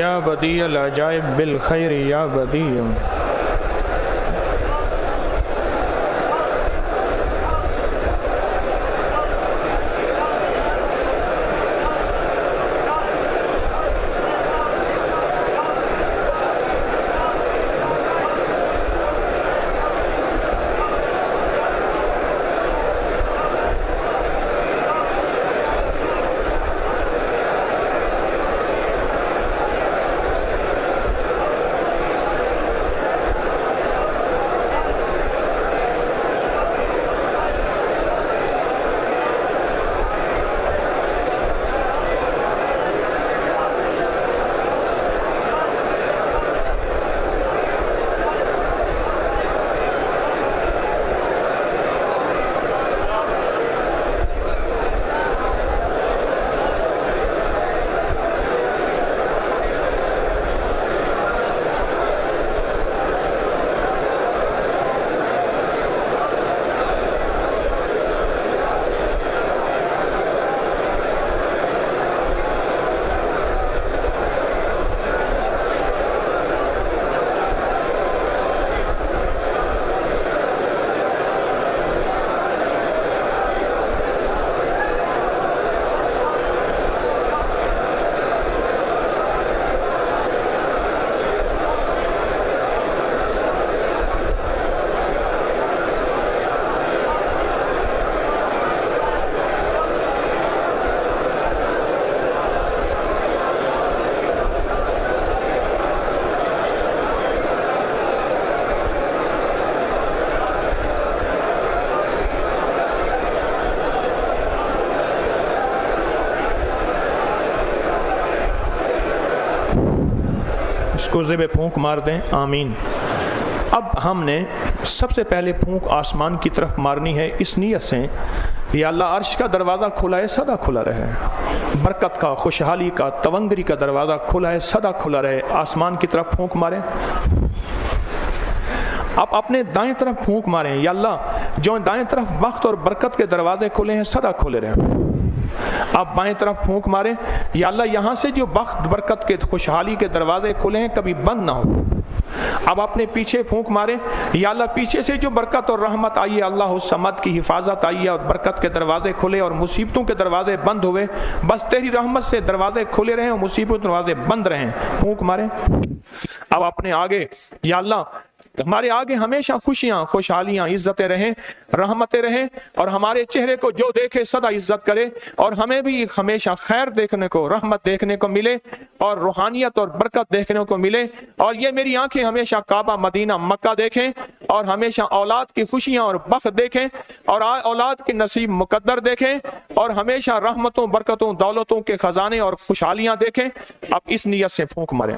या बदी अल अजाइब बिल खैर या बदी। कोज़े पे फूंक मार दें, आमीन। अब हमने सबसे पहले फूंक आसमान की तरफ मारनी है इस नीयत से, या अल्लाह अर्श का दरवाज़ा खुला है, सदा खुला रहे, बरकत का, खुशहाली का, तवंगरी का दरवाज़ा खुला है, सदा खुला रहे। आसमान की तरफ फूंक मारें। अब अपने दाएं तरफ फूंक मारें, या अल्लाह जो दाएं तरफ वक्त और बरकत के दरवाजे खुले हैं सदा खुले रहे। आप बाएं तरफ फूंक मारें, या अल्लाह यहाँ से जो वक्त बरकत के, खुशहाली के दरवाजे खुले हैं कभी बंद ना हो। अब अपने पीछे फूंक मारें, या अल्लाह पीछे से जो बरकत और रहमत आई है, अल्लाह उस समद की हिफाजत आई है और बरकत के दरवाजे खुले और मुसीबतों के दरवाजे बंद हुए, बस तेरी रहमत से दरवाजे खुले रहें और मुसीबतों के दरवाजे बंद रहें। फूंक मारें। अब अपने आगे, या अल्लाह हमारे आगे हमेशा खुशियां, खुशहालियां, इज्जतें रहें, रहमतें रहें, और हमारे चेहरे को जो देखे सदा इज्जत करे, और हमें भी हमेशा खैर देखने को, रहमत देखने को मिले, और रूहानियत और बरकत देखने को मिले। और ये मेरी आंखें हमेशा काबा, मदीना, मक्का देखें, और हमेशा औलाद की खुशियां और बख्त देखें, और औलाद के नसीब मुकद्दर देखें, और हमेशा रहमतों, बरकतों, दौलतों के खजाने और खुशहालियां देखें। अब इस नियत से फूंक मारें।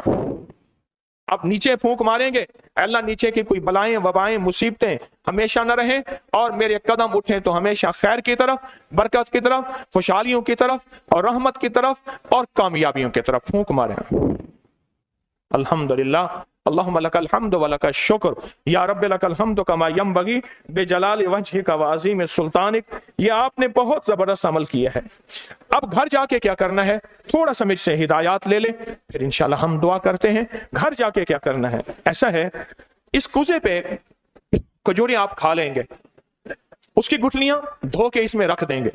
अब नीचे फूंक मारेंगे, अल्लाह नीचे की कोई बलाएं, वबाएं, मुसीबतें हमेशा न रहें, और मेरे कदम उठें तो हमेशा खैर की तरफ, बरकत की तरफ, खुशहालियों की तरफ, और रहमत की तरफ, और कामयाबियों की तरफ फूंक मारें। अल्हम्दुलिल्लाह, अल्लाहुम्मा लकल हम्दु व लकश शुक्र, या रब्बि लकल हम्दु कमा यंबगी बिजलाल वजहिका व अज़ीम सुल्तानिक। ये आपने बहुत जबरदस्त अमल किया है। अब घर जाके क्या करना है, थोड़ा सा मुझसे हिदायत ले ले, फिर इंशाल्लाह हम दुआ करते हैं। घर जाके क्या करना है, ऐसा है, इस कुज़े पे खजूरें आप खा लेंगे, उसकी गुठलियां धो के इसमें रख देंगे,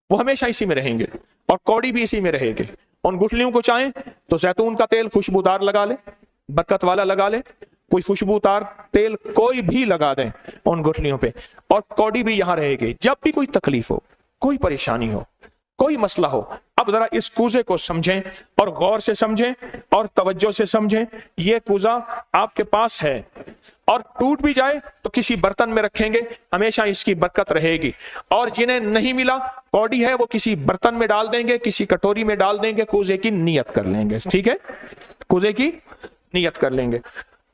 वो हमेशा इसी में रहेंगे, और कौड़ी भी इसी में रहेगी। उन गुठलियों को चाहें तो जैतून का तेल खुशबूदार लगा ले, बरकत वाला लगा ले, कोई खुशबूदार तेल कोई भी लगा दें उन गुठलियों पे, और कौड़ी भी यहाँ रहेगी। जब भी कोई तकलीफ हो, कोई परेशानी हो, कोई मसला हो, अब जरा इस कूजे को समझें, और गौर से समझें, और तवज्जो से समझें। ये कूजा आपके पास है, और टूट भी जाए तो किसी बर्तन में रखेंगे, हमेशा इसकी बरकत रहेगी। और जिन्हें नहीं मिला, कौड़ी है, वो किसी बर्तन में डाल देंगे, किसी कटोरी में डाल देंगे, कूजे की नियत कर लेंगे। ठीक है, कूजे की नियत कर लेंगे।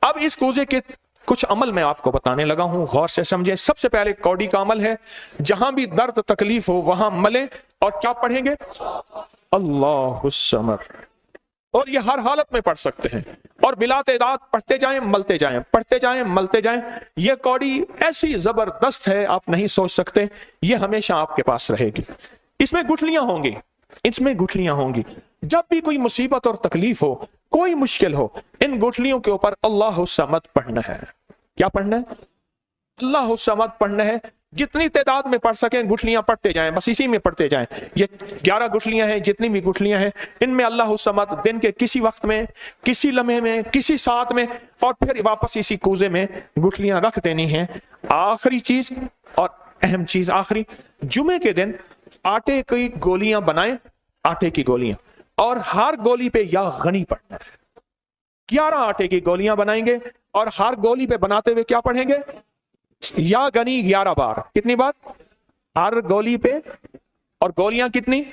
अब इस कूजे के कुछ अमल मैं आपको बताने लगा हूं, गौर से समझे। सबसे पहले कौड़ी का अमल है, जहां भी दर्द तकलीफ हो वहां मले, और क्या पढ़ेंगे, अल्लाहु समद। और ये हर हालत में पढ़ सकते हैं, और बिला तादाद पढ़ते जाएं, मलते जाएं, पढ़ते जाएं, मलते जाएं। ये कौड़ी ऐसी जबरदस्त है, आप नहीं सोच सकते। ये हमेशा आपके पास रहेगी। इसमें गुठलियां होंगी, इसमें गुठलियां होंगी। जब भी कोई मुसीबत और तकलीफ हो, कोई मुश्किल हो, इन गुठलियों के ऊपर अल्लाह समद पढ़ना है। क्या पढ़ना है? अल्लाह समद पढ़ना है। जितनी तादाद में पढ़ सकें गुठलियां पढ़ते जाएं, बस इसी में पढ़ते जाएं। ये 11 गुठलियां हैं, जितनी भी गुठलियां हैं, इनमें अल्लाह समद दिन के किसी वक्त में, किसी लम्हे में, किसी साथ में, और फिर वापस इसी कूजे में गुठलियां रख देनी हैं। आखिरी चीज और अहम चीज आखिरी, जुमे के दिन आटे की गोलियां बनाएं, आटे की गोलियां, और हर गोली पे या गनी पढ़ना है। 11 आटे की गोलियां बनाएंगे और हर गोली पे बनाते हुए क्या पढ़ेंगे? या गनी 11 बार। कितनी बार? हर गोली पे। और गोलियां कितनी?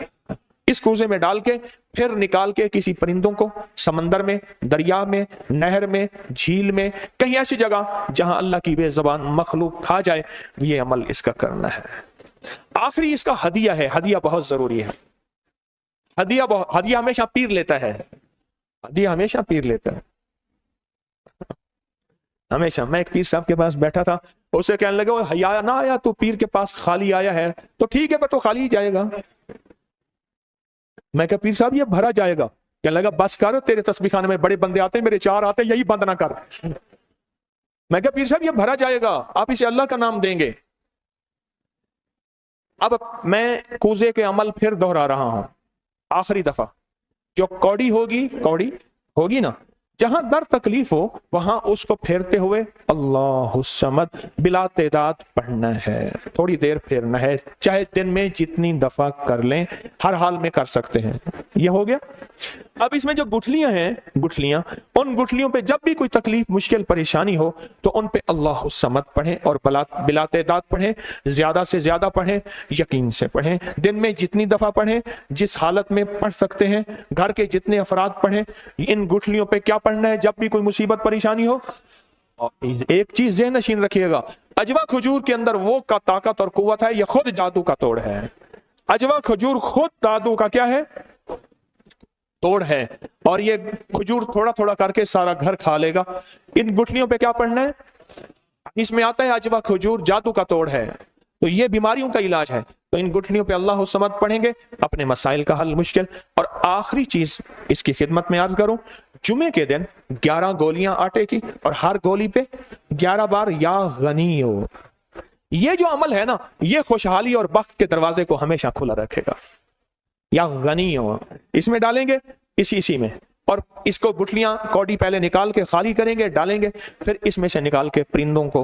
इस कूजे में डाल के फिर निकाल के किसी परिंदों को समंदर में, दरिया में, नहर में, झील में, कहीं ऐसी जगह जहां अल्लाह की बेज़बान मखलूक खा जाए, ये अमल इसका करना है। आखिरी इसका हदिया है। हदिया बहुत जरूरी है। हदिया हमेशा पीर लेता है। हदिया हमेशा पीर लेता है, हमेशा। मैं एक पीर साहब के पास बैठा था, उसे कहने लगे, वो हया ना आया, तू पीर के पास खाली आया है। तो ठीक है, पर तो खाली ही जाएगा। मैं कहा पीर साहब ये भरा जाएगा। कहने लगा बस कर, तेरे तस्बीह खाने में बड़े बंदे आते हैं, मेरे 4 आते हैं, यही बंद ना कर। मैं कहा पीर साहब ये भरा जाएगा, आप इसे अल्लाह का नाम देंगे। अब मैं कूजे के अमल फिर दोहरा रहा हूं आखिरी दफा। जो कौड़ी होगी ना, जहां दर तकलीफ हो वहां उसको फेरते हुए अल्लाह समद बिला तादाद पढ़ना है। थोड़ी देर फेरना है, चाहे दिन में जितनी दफा कर लें, हर हाल में कर सकते हैं। ये हो गया। अब इसमें जो गुठलियां हैं, गुठलियां, उन गुठलियों पे जब भी कोई तकलीफ, मुश्किल, परेशानी हो तो उन पे अल्लाह समद पढ़ें और बिला तादाद पढ़ें। ज्यादा से ज्यादा पढ़ें, यकीन से पढ़ें। दिन में जितनी दफा पढ़ें, जिस हालत में पढ़ सकते हैं, घर के जितने अफराद पढ़ें। इन गुठलियों पे क्या पढ़ना है जब भी कोई मुसीबत परेशानी हो? और एक चीज ज़हन नशीन रखिएगा, अजवा खजूर के अंदर वो का ताकत और कुव्वत है, यह खुद जादू का तोड़ है। अजवा खजूर खुद जादू का क्या है? तोड़ है। और ये खजूर थोड़ा थोड़ा करके सारा घर खा लेगा। इन गुठलियों पे क्या पढ़ना है? इसमें आता है अजवा खजूर जादू का तोड़ है, तो ये बीमारियों का इलाज है। तो इन गुठलियों पे अल्लाह समद पढ़ेंगे, अपने मसाइल का हल, मुश्किल। और आखिरी चीज इसकी खिदमत में अर्ज करूं, जुमे के दिन 11 गोलियां आटे की और हर गोली पे 11 बार या गनी हो। ये जो अमल है ना, ये खुशहाली और बख्त के दरवाजे को हमेशा खुला रखेगा। या गनी हो इसमें डालेंगे, इसी में, और इसको गुठलियां कौड़ी पहले निकाल के खाली करेंगे, डालेंगे, फिर इसमें से निकाल के परिंदों को,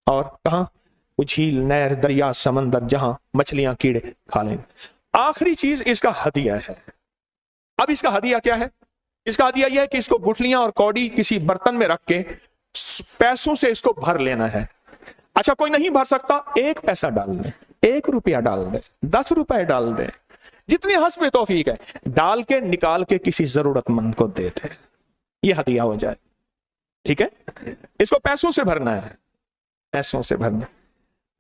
और कहां? झील, नहर, दरिया, समंदर, जहां मछलियां, कीड़े खा लेंगे। आखिरी चीज इसका हदिया है। अब इसका हदिया क्या है? इसका हदिया यह है कि इसको गुठलियां और कौड़ी किसी बर्तन में रख के पैसों से इसको भर लेना है। अच्छा, कोई नहीं भर सकता, 1 पैसा डाल दे, 1 रुपया डाल दे, 10 रुपए डाल दे, जितनी हस्ब तौफीक है, डाल के निकाल के किसी जरूरतमंद को दे दे, ये हदिया हो जाए। ठीक है? इसको पैसों से भरना है, पैसों से भरना।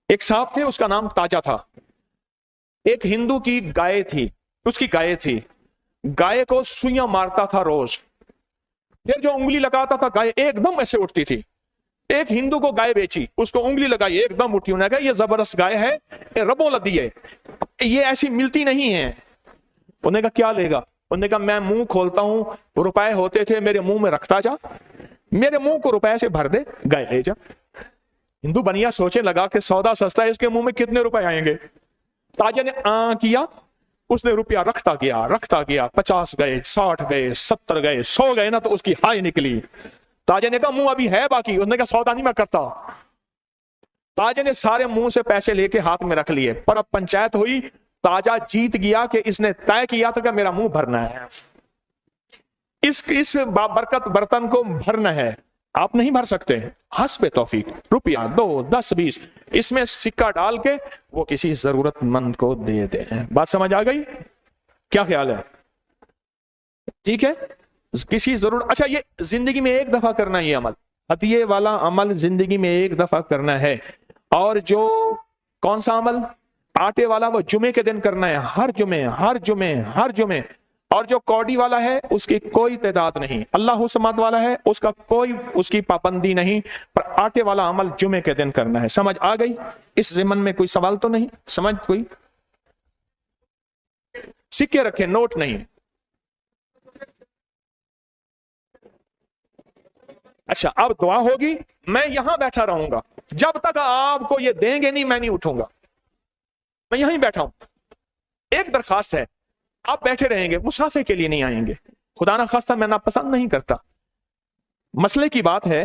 एक साहब थे, उसका नाम ताजा था। एक हिंदू की गाय थी, उसकी गाय थी, गाय को सुइयां मारता था रोज। फिर जो उंगली लगाता था गाय एकदम ऐसे उठती थी। एक हिंदू को गाय बेची, उसको उंगली लगाई, एकदम उठी। उन्होंने कहा ये जबरदस्त गाय है, रबों लदी है, ये ऐसी मिलती नहीं है। उन्होंने कहा क्या लेगा? उन्होंने कहा मैं मुंह खोलता हूं, रुपए होते थे, मेरे मुंह में रखता जा, मेरे मुंह को रुपए से भर दे, गाय ले जा। हिंदू बनिया सोचे लगा कि सौदा सस्ता है, इसके मुंह में कितने रुपए आएंगे। ताजा ने किया, उसने रुपया रखता गया, 50 गए, 60 गए, 70 गए, 100 गए ना, तो उसकी हाय निकली। ताजा ने कहा मुंह अभी है बाकी। उसने कहा सौदा नहीं मैं करता। ताजा ने सारे मुंह से पैसे लेके हाथ में रख लिए, पर अब पंचायत हुई, ताजा जीत गया कि इसने तय किया था कि मेरा मुंह भरना है, इस बरकत बर्तन को भरना है। आप नहीं भर सकते, हस्ब तौफीक, रुपया 2, 10, 20 इसमें सिक्का डाल के वो किसी जरूरतमंद को दे दे। बात समझ आ गई? क्या ख्याल है? ठीक है, किसी जरूर। अच्छा, ये जिंदगी में एक दफा करना, ये अमल, हदिये वाला अमल जिंदगी में एक दफा करना है। और जो कौन सा अमल? आटे वाला, वो जुमे के दिन करना है, हर जुमे। और जो कौड़ी वाला है उसकी कोई तादाद नहीं, अल्लाह समाद वाला है उसका कोई उसकी पाबंदी नहीं, पर आटे वाला अमल जुमे के दिन करना है। समझ आ गई? इस ज़िमन में कोई सवाल तो नहीं? समझ कोई? سکے رکھیں، نوٹ نہیں۔ اچھا اب دعا ہوگی، میں یہاں بیٹھا رہوں گا جب تک آپ کو یہ دیں گے نہیں، میں نہیں اٹھوں گا، میں یہیں بیٹھا ہوں۔ ایک درخواست ہے، آپ بیٹھے رہیں گے، مسافے کے لیے نہیں آئیں گے، خدا نہ خواستہ میں ناپسند نہیں کرتا۔ مسئلے کی بات ہے